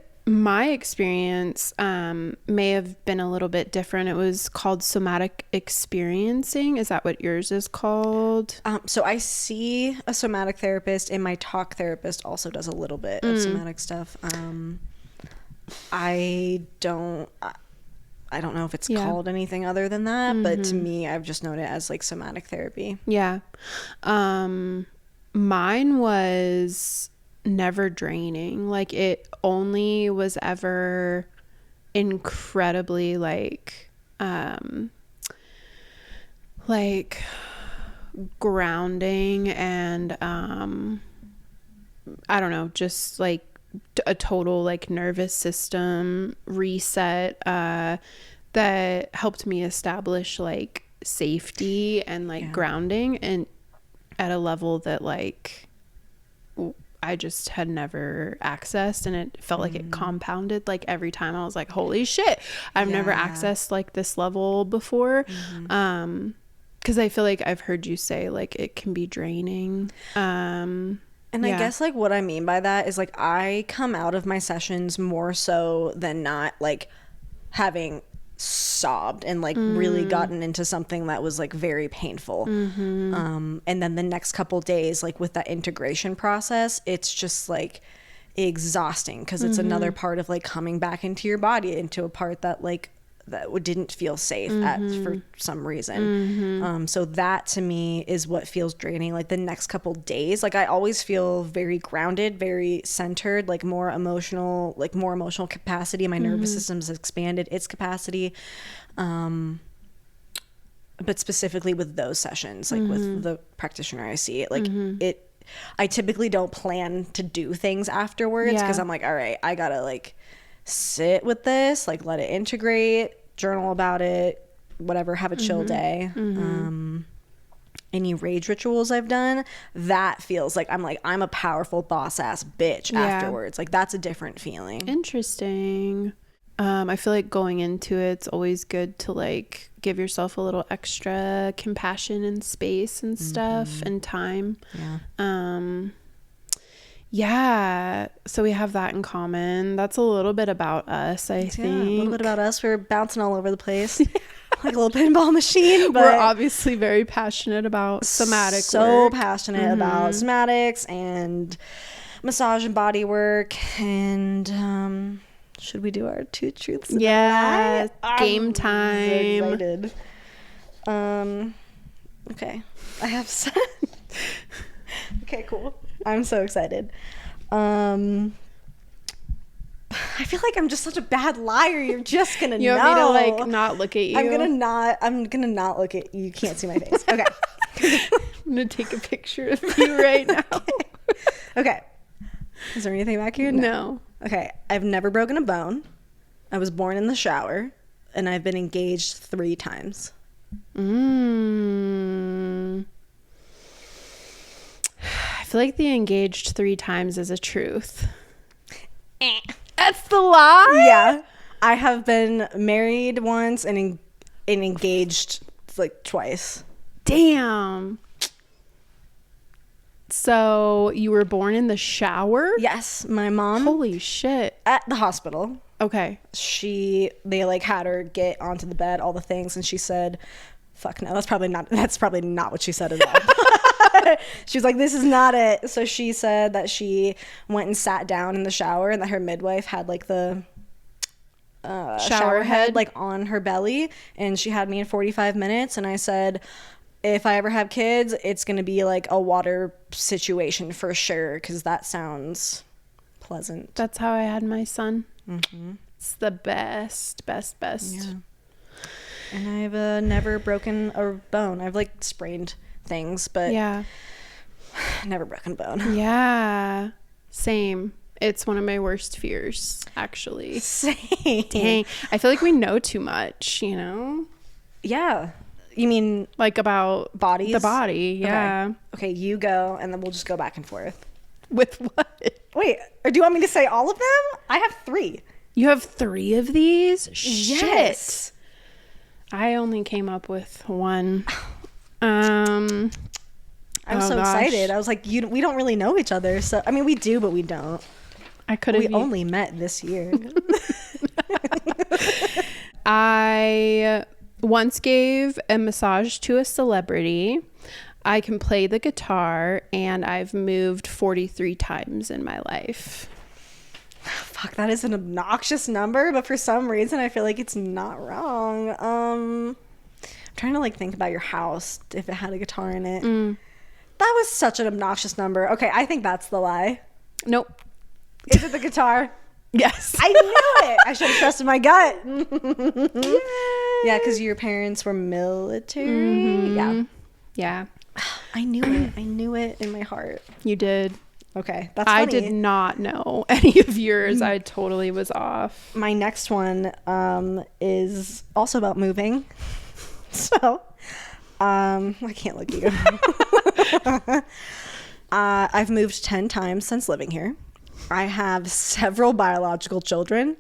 experience may have been a little bit different. It was called somatic experiencing. Is that what yours is called? So I see a somatic therapist, and my talk therapist also does a little bit of somatic stuff. I don't know if it's called anything other than that, but to me, I've just known it as like somatic therapy. Yeah. Mine was never draining. Like it only was ever incredibly like grounding and I don't know, just like a total like nervous system reset that helped me establish like safety and like grounding, and at a level that like I just had never accessed, and it felt like it compounded. Like every time I was like, holy shit, I've never accessed like this level before. Because I feel like I've heard you say like it can be draining. And I guess like what I mean by that is like I come out of my sessions more so than not like having sobbed and like really gotten into something that was like very painful. And then the next couple days, like with that integration process, it's just like exhausting because it's another part of like coming back into your body, into a part that like that didn't feel safe for some reason. So that to me is what feels draining. Like the next couple days, like I always feel very grounded, very centered, like more emotional capacity. My nervous system's expanded its capacity. But specifically with those sessions, like with the practitioner I see it, like I typically don't plan to do things afterwards because I'm like, all right, I gotta like sit with this, like let it integrate, journal about it, whatever, have a chill day. Any rage rituals I've done, that feels like I'm a powerful boss ass bitch afterwards. Like that's a different feeling. Interesting. I feel like going into it's always good to like give yourself a little extra compassion and space and stuff and time. So we have that in common. That's a little bit about us, I think. A little bit about us. We're bouncing all over the place like a little pinball machine. But we're obviously very passionate about somatic work. Passionate about somatics and massage and body work. And should we do our two truths? Yeah, game time. So excited. Okay, I have set. Okay, cool. I'm so excited. I feel like I'm just such a bad liar. You're just gonna you know. Want me to like not look at you? I'm gonna not look at you. You can't see my face. Okay. I'm gonna take a picture of you right now. Okay. Is there anything back here? No. Okay. I've never broken a bone. I was born in the shower, and I've been engaged 3 times. I feel like the engaged 3 times is a truth. That's the lie? Yeah. I have been married once and engaged like twice. Damn. So you were born in the shower? Yes, my mom. Holy shit. At the hospital. Okay. They like had her get onto the bed, all the things, and she said, fuck no, that's probably not what she said at all. She was like, this is not it. So she said that she went and sat down in the shower and that her midwife had like the shower head like on her belly, and she had me in 45 minutes, and I said, if I ever have kids, it's gonna be like a water situation for sure, because that sounds pleasant. That's how I had my son. Mm-hmm. It's the best. Yeah. And I've never broken a bone. I've like sprained things, but yeah, never broken a bone. Yeah, same. It's one of my worst fears, actually. Same. Dang, I feel like we know too much, you know? Yeah. You mean like about bodies? The body, yeah. Okay, you go, and then we'll just go back and forth. With what? Wait, or do you want me to say all of them? I have 3. You have 3 of these? Yes. Shit. I only came up with 1. I was so excited. I was like, we don't really know each other. So, I mean, we do, but we don't. We only met this year. I once gave a massage to a celebrity. I can play the guitar, and I've moved 43 times in my life. Fuck, that is an obnoxious number, but for some reason I feel like it's not wrong. I'm trying to like think about your house if it had a guitar in it. That was such an obnoxious number. Okay, I think that's the lie. Nope. Is it the guitar? Yes. I knew it. I should have trusted my gut. Yeah, because your parents were military. Mm-hmm. Yeah. I knew it. I knew it in my heart. You did. Okay, that's funny. I did not know any of yours. I totally was off. My next one is also about moving. So, I can't look at you. I've moved 10 times since living here. I have several biological children.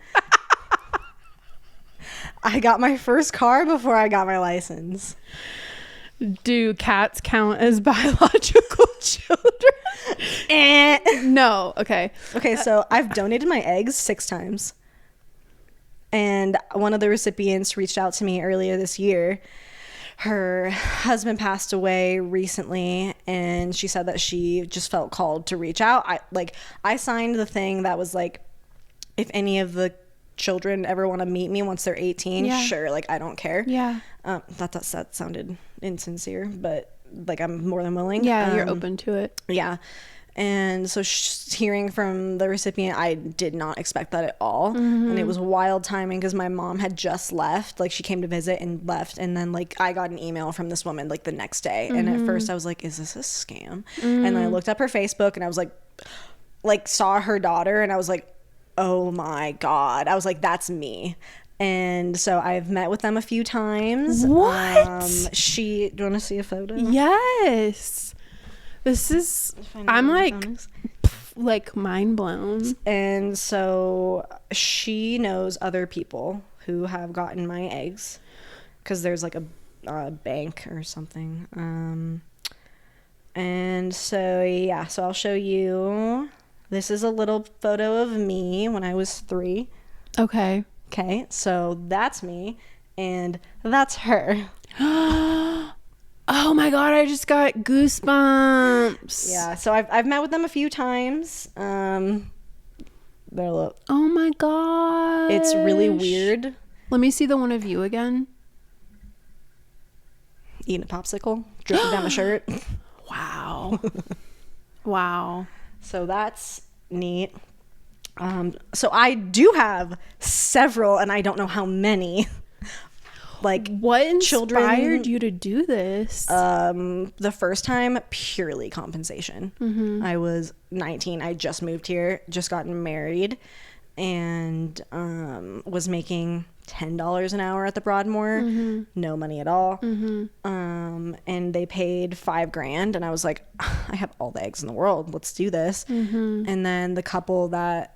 I got my first car before I got my license. Do cats count as biological children? No. Okay. Okay, so I've donated my eggs 6 times. And one of the recipients reached out to me earlier this year. Her husband passed away recently, and she said that she just felt called to reach out. I signed the thing that was like, if any of the children ever want to meet me once they're 18, sure, like I don't care. Yeah. That sounded insincere, but like I'm more than willing. Yeah, you're open to it. Yeah. And so hearing from the recipient, I did not expect that at all. And it was wild timing because my mom had just left. Like, she came to visit and left. And then, like, I got an email from this woman, like, the next day. And at first I was like, is this a scam? And then I looked up her Facebook and I was like, saw her daughter. And I was like, oh, my God. I was like, that's me. And so I've met with them a few times. What? Do you want to see a photo? Yes. This is, I'm like mind blown. And so she knows other people who have gotten my eggs because there's like a bank or something. And so, yeah, so I'll show you. This is a little photo of me when I was 3. Okay. Okay, so that's me and that's her. Oh my God, I just got goosebumps. Yeah, so I've met with them a few times. They're oh my God. It's really weird. Let me see the one of you again. Eating a popsicle, dripping down my shirt. Wow. Wow. So that's neat. So I do have several, and I don't know how many. Like, what inspired you to do this? The first time, purely compensation. I was 19. I just moved here, just gotten married, and was making $10 an hour at the Broadmoor. No money at all. And they paid $5,000, and I was like, I have all the eggs in the world. Let's do this. And then the couple that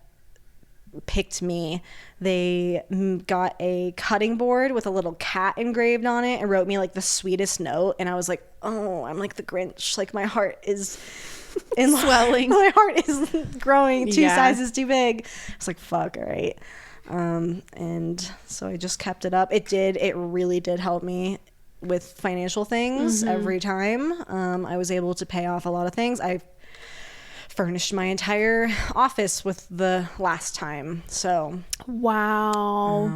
picked me. They got a cutting board with a little cat engraved on it and wrote me like the sweetest note. And I was like, oh, I'm like the Grinch. Like my heart is swelling. My heart is growing 2 sizes too big. I was like, fuck, all right. And so I just kept it up. It really did help me with financial things every time. I was able to pay off a lot of things. I furnished my entire office with the last time. So wow.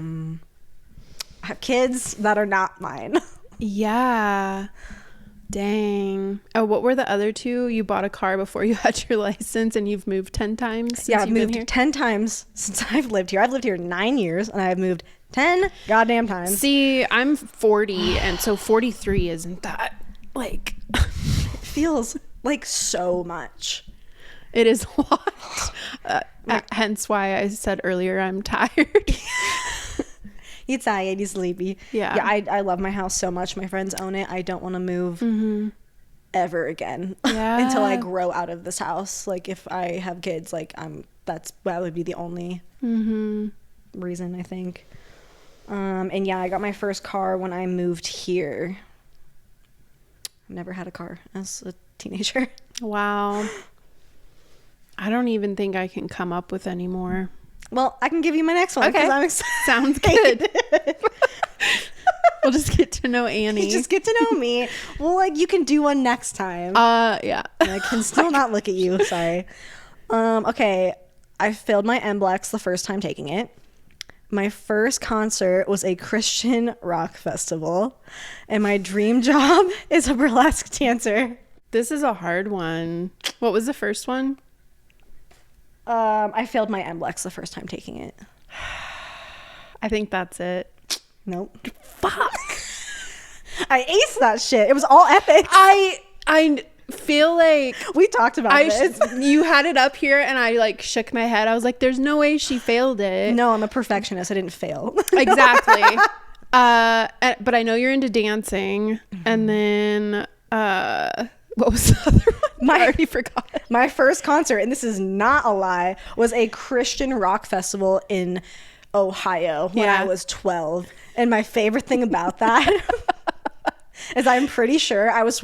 I have kids that are not mine. Yeah. Dang. Oh, what were the other 2? You bought a car before you had your license, and you've moved 10 times since I've moved 10 times since I've lived here. I've lived here 9 years, and I've moved 10 goddamn times. See, I'm 40, and so 43 isn't that, like... It feels like so much. It is a lot. Hence why I said earlier I'm tired. You're tired, you're sleepy. Yeah. I love my house so much. My friends own it. I don't want to move ever again until I grow out of this house. Like if I have kids, like that would be the only reason, I think. And yeah, I got my first car when I moved here. I've never had a car as a teenager. Wow. I don't even think I can come up with any more. Well, I can give you my next one. Okay. I'm excited. Sounds good. We'll just get to know Annie. You just get to know me. Well, like you can do one next time. Yeah. And I can still not look at you. Sorry. Okay. I failed my NBLEX the first time taking it. My first concert was a Christian rock festival, and my dream job is a burlesque dancer. This is a hard one. What was the first one? I failed my NBLEX the first time taking it. I think that's it. Nope. Fuck. I aced that shit. It was all epic. I feel like we talked about this. You had it up here and I like shook my head. I was like, there's no way she failed it. No, I'm a perfectionist. I didn't fail. Exactly. But I know you're into dancing. And then what was the other one? I already forgot. My first concert, and this is not a lie, was a Christian rock festival in Ohio when I was 12. And my favorite thing about that is I'm pretty sure I was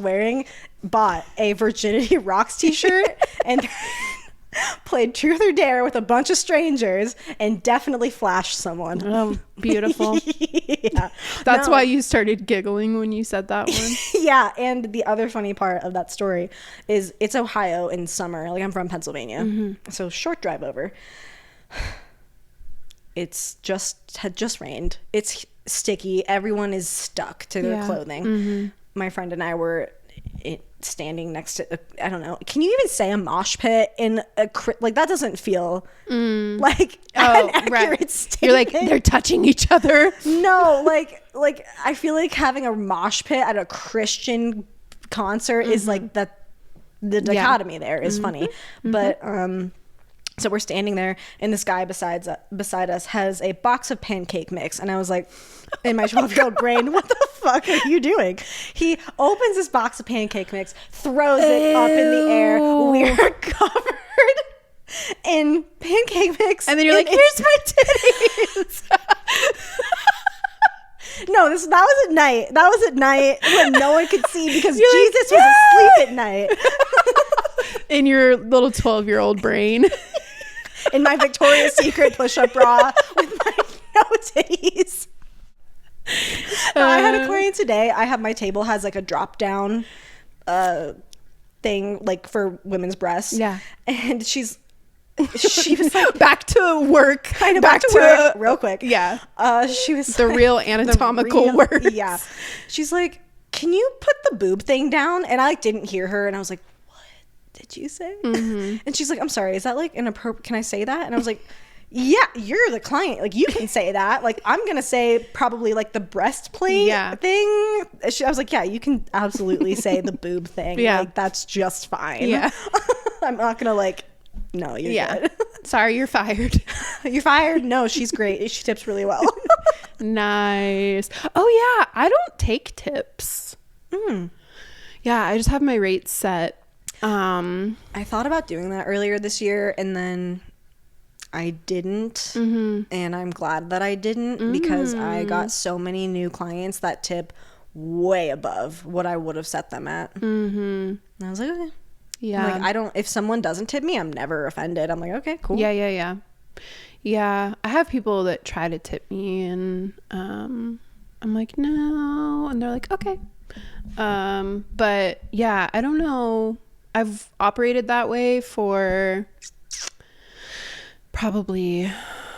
bought a Virginity Rocks t-shirt and played Truth or Dare with a bunch of strangers and definitely flashed someone. Oh, beautiful. Yeah. That's why you started giggling when you said that one. Yeah. And the other funny part of that story is it's Ohio in summer. Like I'm from Pennsylvania. So short drive over. Had just rained. It's sticky. Everyone is stuck to their clothing. My friend and I were standing next to I don't know, can you even say a mosh pit in like that doesn't feel like an accurate statement. You're like they're touching each other. No, like I feel like having a mosh pit at a Christian concert is like the dichotomy there is funny. But so we're standing there and this guy beside us has a box of pancake mix, and I was like, in my 12-year-old brain, what the fuck are you doing? He opens this box of pancake mix, throws it up in the air. We're covered in pancake mix, and then you're like, here's my titties. No, that was at night. That was at night when no one could see because Jesus was asleep at night. In your little 12-year-old brain. In my Victoria's Secret push-up bra with my no titties. I had a client today. My table has like a drop-down thing like for women's breasts. Yeah. And she was like, back to work. Kind of back to work real quick. Yeah. She was the real anatomical words. Yeah. She's like, can you put the boob thing down? And I didn't hear her. And I was like, did you say? And she's like, I'm sorry, is that like inappropriate? Can I say that? And I was like, yeah, you're the client, like you can say that. Like I'm gonna say probably like the breastplate thing. I was like, yeah, you can absolutely say the boob thing. Like that's just fine. I'm not gonna like, no, you're good. Sorry, you're fired. You're fired. No, she's great, she tips really well. Nice. Oh yeah, I don't take tips. Yeah, I just have my rates set. I thought about doing that earlier this year, and then I didn't, and I'm glad that I didn't, because I got so many new clients that tip way above what I would have set them at. And I was like, okay. Yeah. Like, I don't, if someone doesn't tip me, I'm never offended. I'm like, okay, cool. Yeah. I have people that try to tip me, and I'm like, no, and they're like, okay. But yeah, I don't know. I've operated that way for probably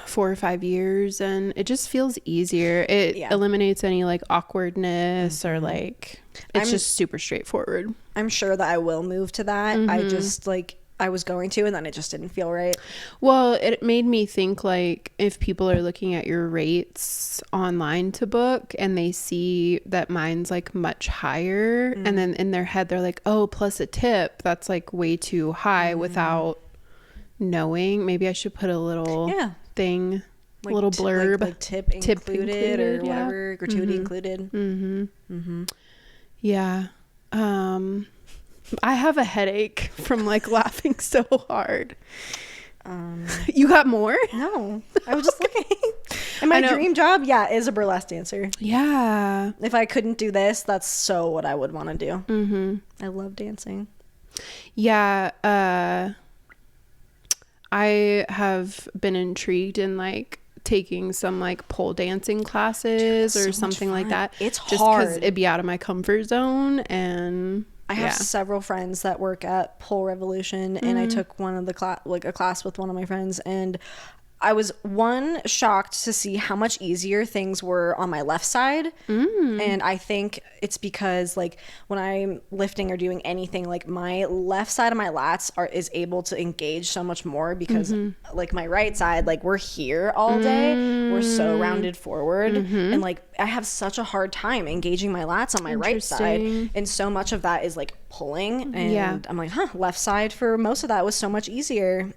4 or 5 years, and it just feels easier. It eliminates any like awkwardness or like it's just super straightforward. I'm sure that I will move to that. I just like, I was going to, and then it just didn't feel right. Well, it made me think, like, if people are looking at your rates online to book and they see that mine's like much higher, and then in their head they're like, oh, plus a tip, that's like way too high, without knowing. Maybe I should put a little thing, like a little blurb, like tip included or whatever, gratuity included. Yeah. I have a headache from like laughing so hard. You got more? No, I was just looking. And my dream job, is a burlesque dancer. Yeah. If I couldn't do this, that's so what I would want to do. I love dancing. Yeah. I have been intrigued in like taking some like pole dancing classes or something like that. It's just hard. because it'd be out of my comfort zone, and I have several friends that work at Pole Revolution, and I took one of the a class with one of my friends, and I was shocked to see how much easier things were on my left side. And I think it's because like when I'm lifting or doing anything, like my left side of my lats is able to engage so much more, because like my right side, like we're here all day, we're so rounded forward, and like I have such a hard time engaging my lats on my right side, and so much of that is like pulling, and I'm like, left side for most of that was so much easier.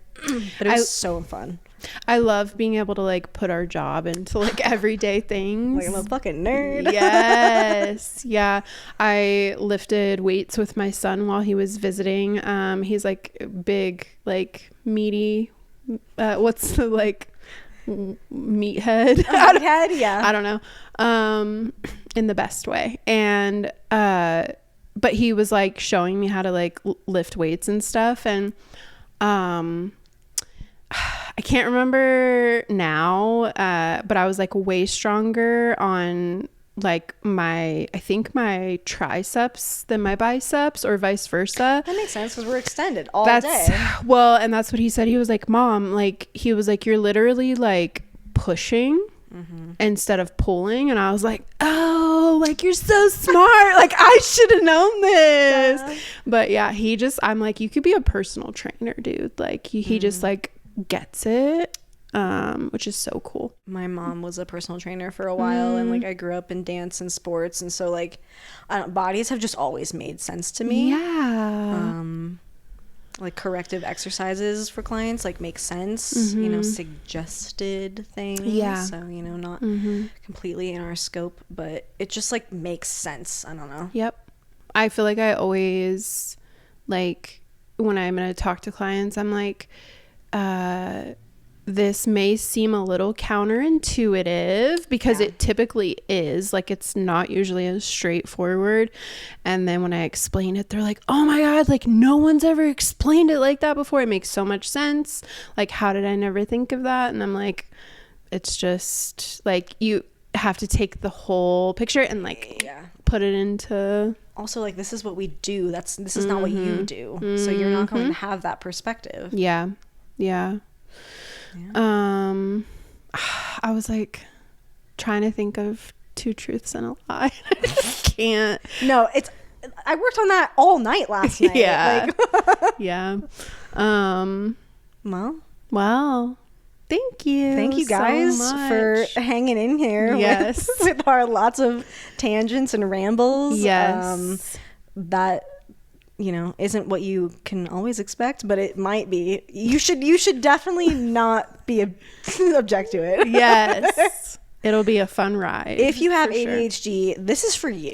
But it was so fun. I love being able to like put our job into like everyday things. Like, I'm a fucking nerd. Yes. Yeah. I lifted weights with my son while he was visiting. He's like big, like meaty, what's the like meathead? Meathead, yeah. I don't know. In the best way. And but he was like showing me how to like lift weights and stuff, and I can't remember now, but I was like way stronger on like I think my triceps than my biceps, or vice versa. That makes sense, because we're extended all day. Well, and that's what he said. He was like, Mom, like, he was like, you're literally like pushing instead of pulling. And I was like, oh, like, you're so smart. Like, I should have known this. Yeah. But yeah, I'm like, you could be a personal trainer, dude. Like, he just like gets it, which is so cool. My mom was a personal trainer for a while, and like I grew up in dance and sports, and so like bodies have just always made sense to me. Like corrective exercises for clients like make sense, you know, suggested things, so you know, not completely in our scope, but it just like makes sense. I don't know. Yep. I feel like I always, like, when I'm going to talk to clients, I'm like, this may seem a little counterintuitive, because it typically is. Like, it's not usually as straightforward. And then when I explain it, they're like, oh my God, like no one's ever explained it like that before. It makes so much sense. Like, how did I never think of that? And I'm like, it's just like, you have to take the whole picture and like put it into. Also, like, this is what we do. This is not what you do. So you're not going to have that perspective. Yeah. I was like trying to think of 2 truths and a lie. I just can't. No, I worked on that all night last night. Yeah. Yeah. Well, thank you guys so for hanging in here with our lots of tangents and rambles. That, you know, isn't what you can always expect, but it might be. You should definitely not be object to it. Yes. It'll be a fun ride. If you have ADHD, this is for you.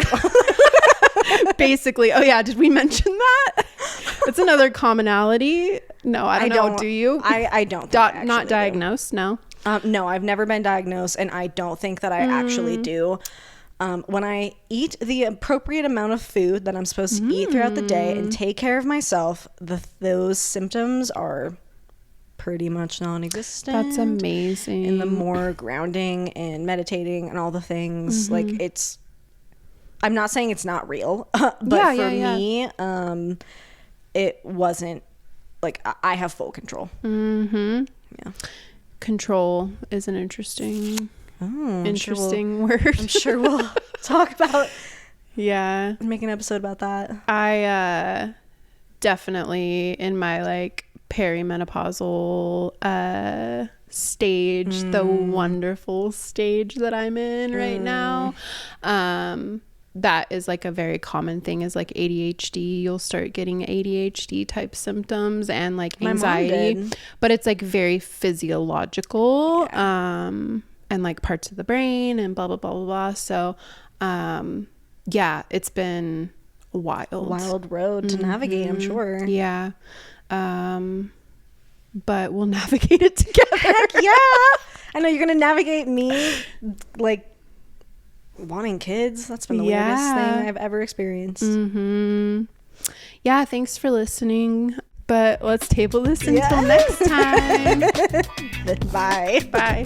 Basically. Oh yeah, did we mention that? It's another commonality. No, I don't know. Do you? I don't think I actually not diagnosed, no. No, I've never been diagnosed, and I don't think that I actually do. When I eat the appropriate amount of food that I'm supposed to eat throughout the day and take care of myself, those symptoms are pretty much non-existent. That's amazing. And the more grounding and meditating and all the things, like it's, I'm not saying it's not real, but for me, it wasn't like I have full control. Yeah. Control is an interesting word. I'm sure we'll talk about. Yeah. Make an episode about that. I definitely in my like perimenopausal stage, the wonderful stage that I'm in right now. That is like a very common thing is like ADHD. You'll start getting ADHD type symptoms and like anxiety, but it's like very physiological, and like parts of the brain and blah, blah, blah, blah, blah. So, yeah, it's been a wild road to navigate, I'm sure. Yeah. But we'll navigate it together. Heck yeah. I know you're going to navigate me like wanting kids. That's been the weirdest thing I've ever experienced. Yeah, thanks for listening, but let's table this until next time. Bye.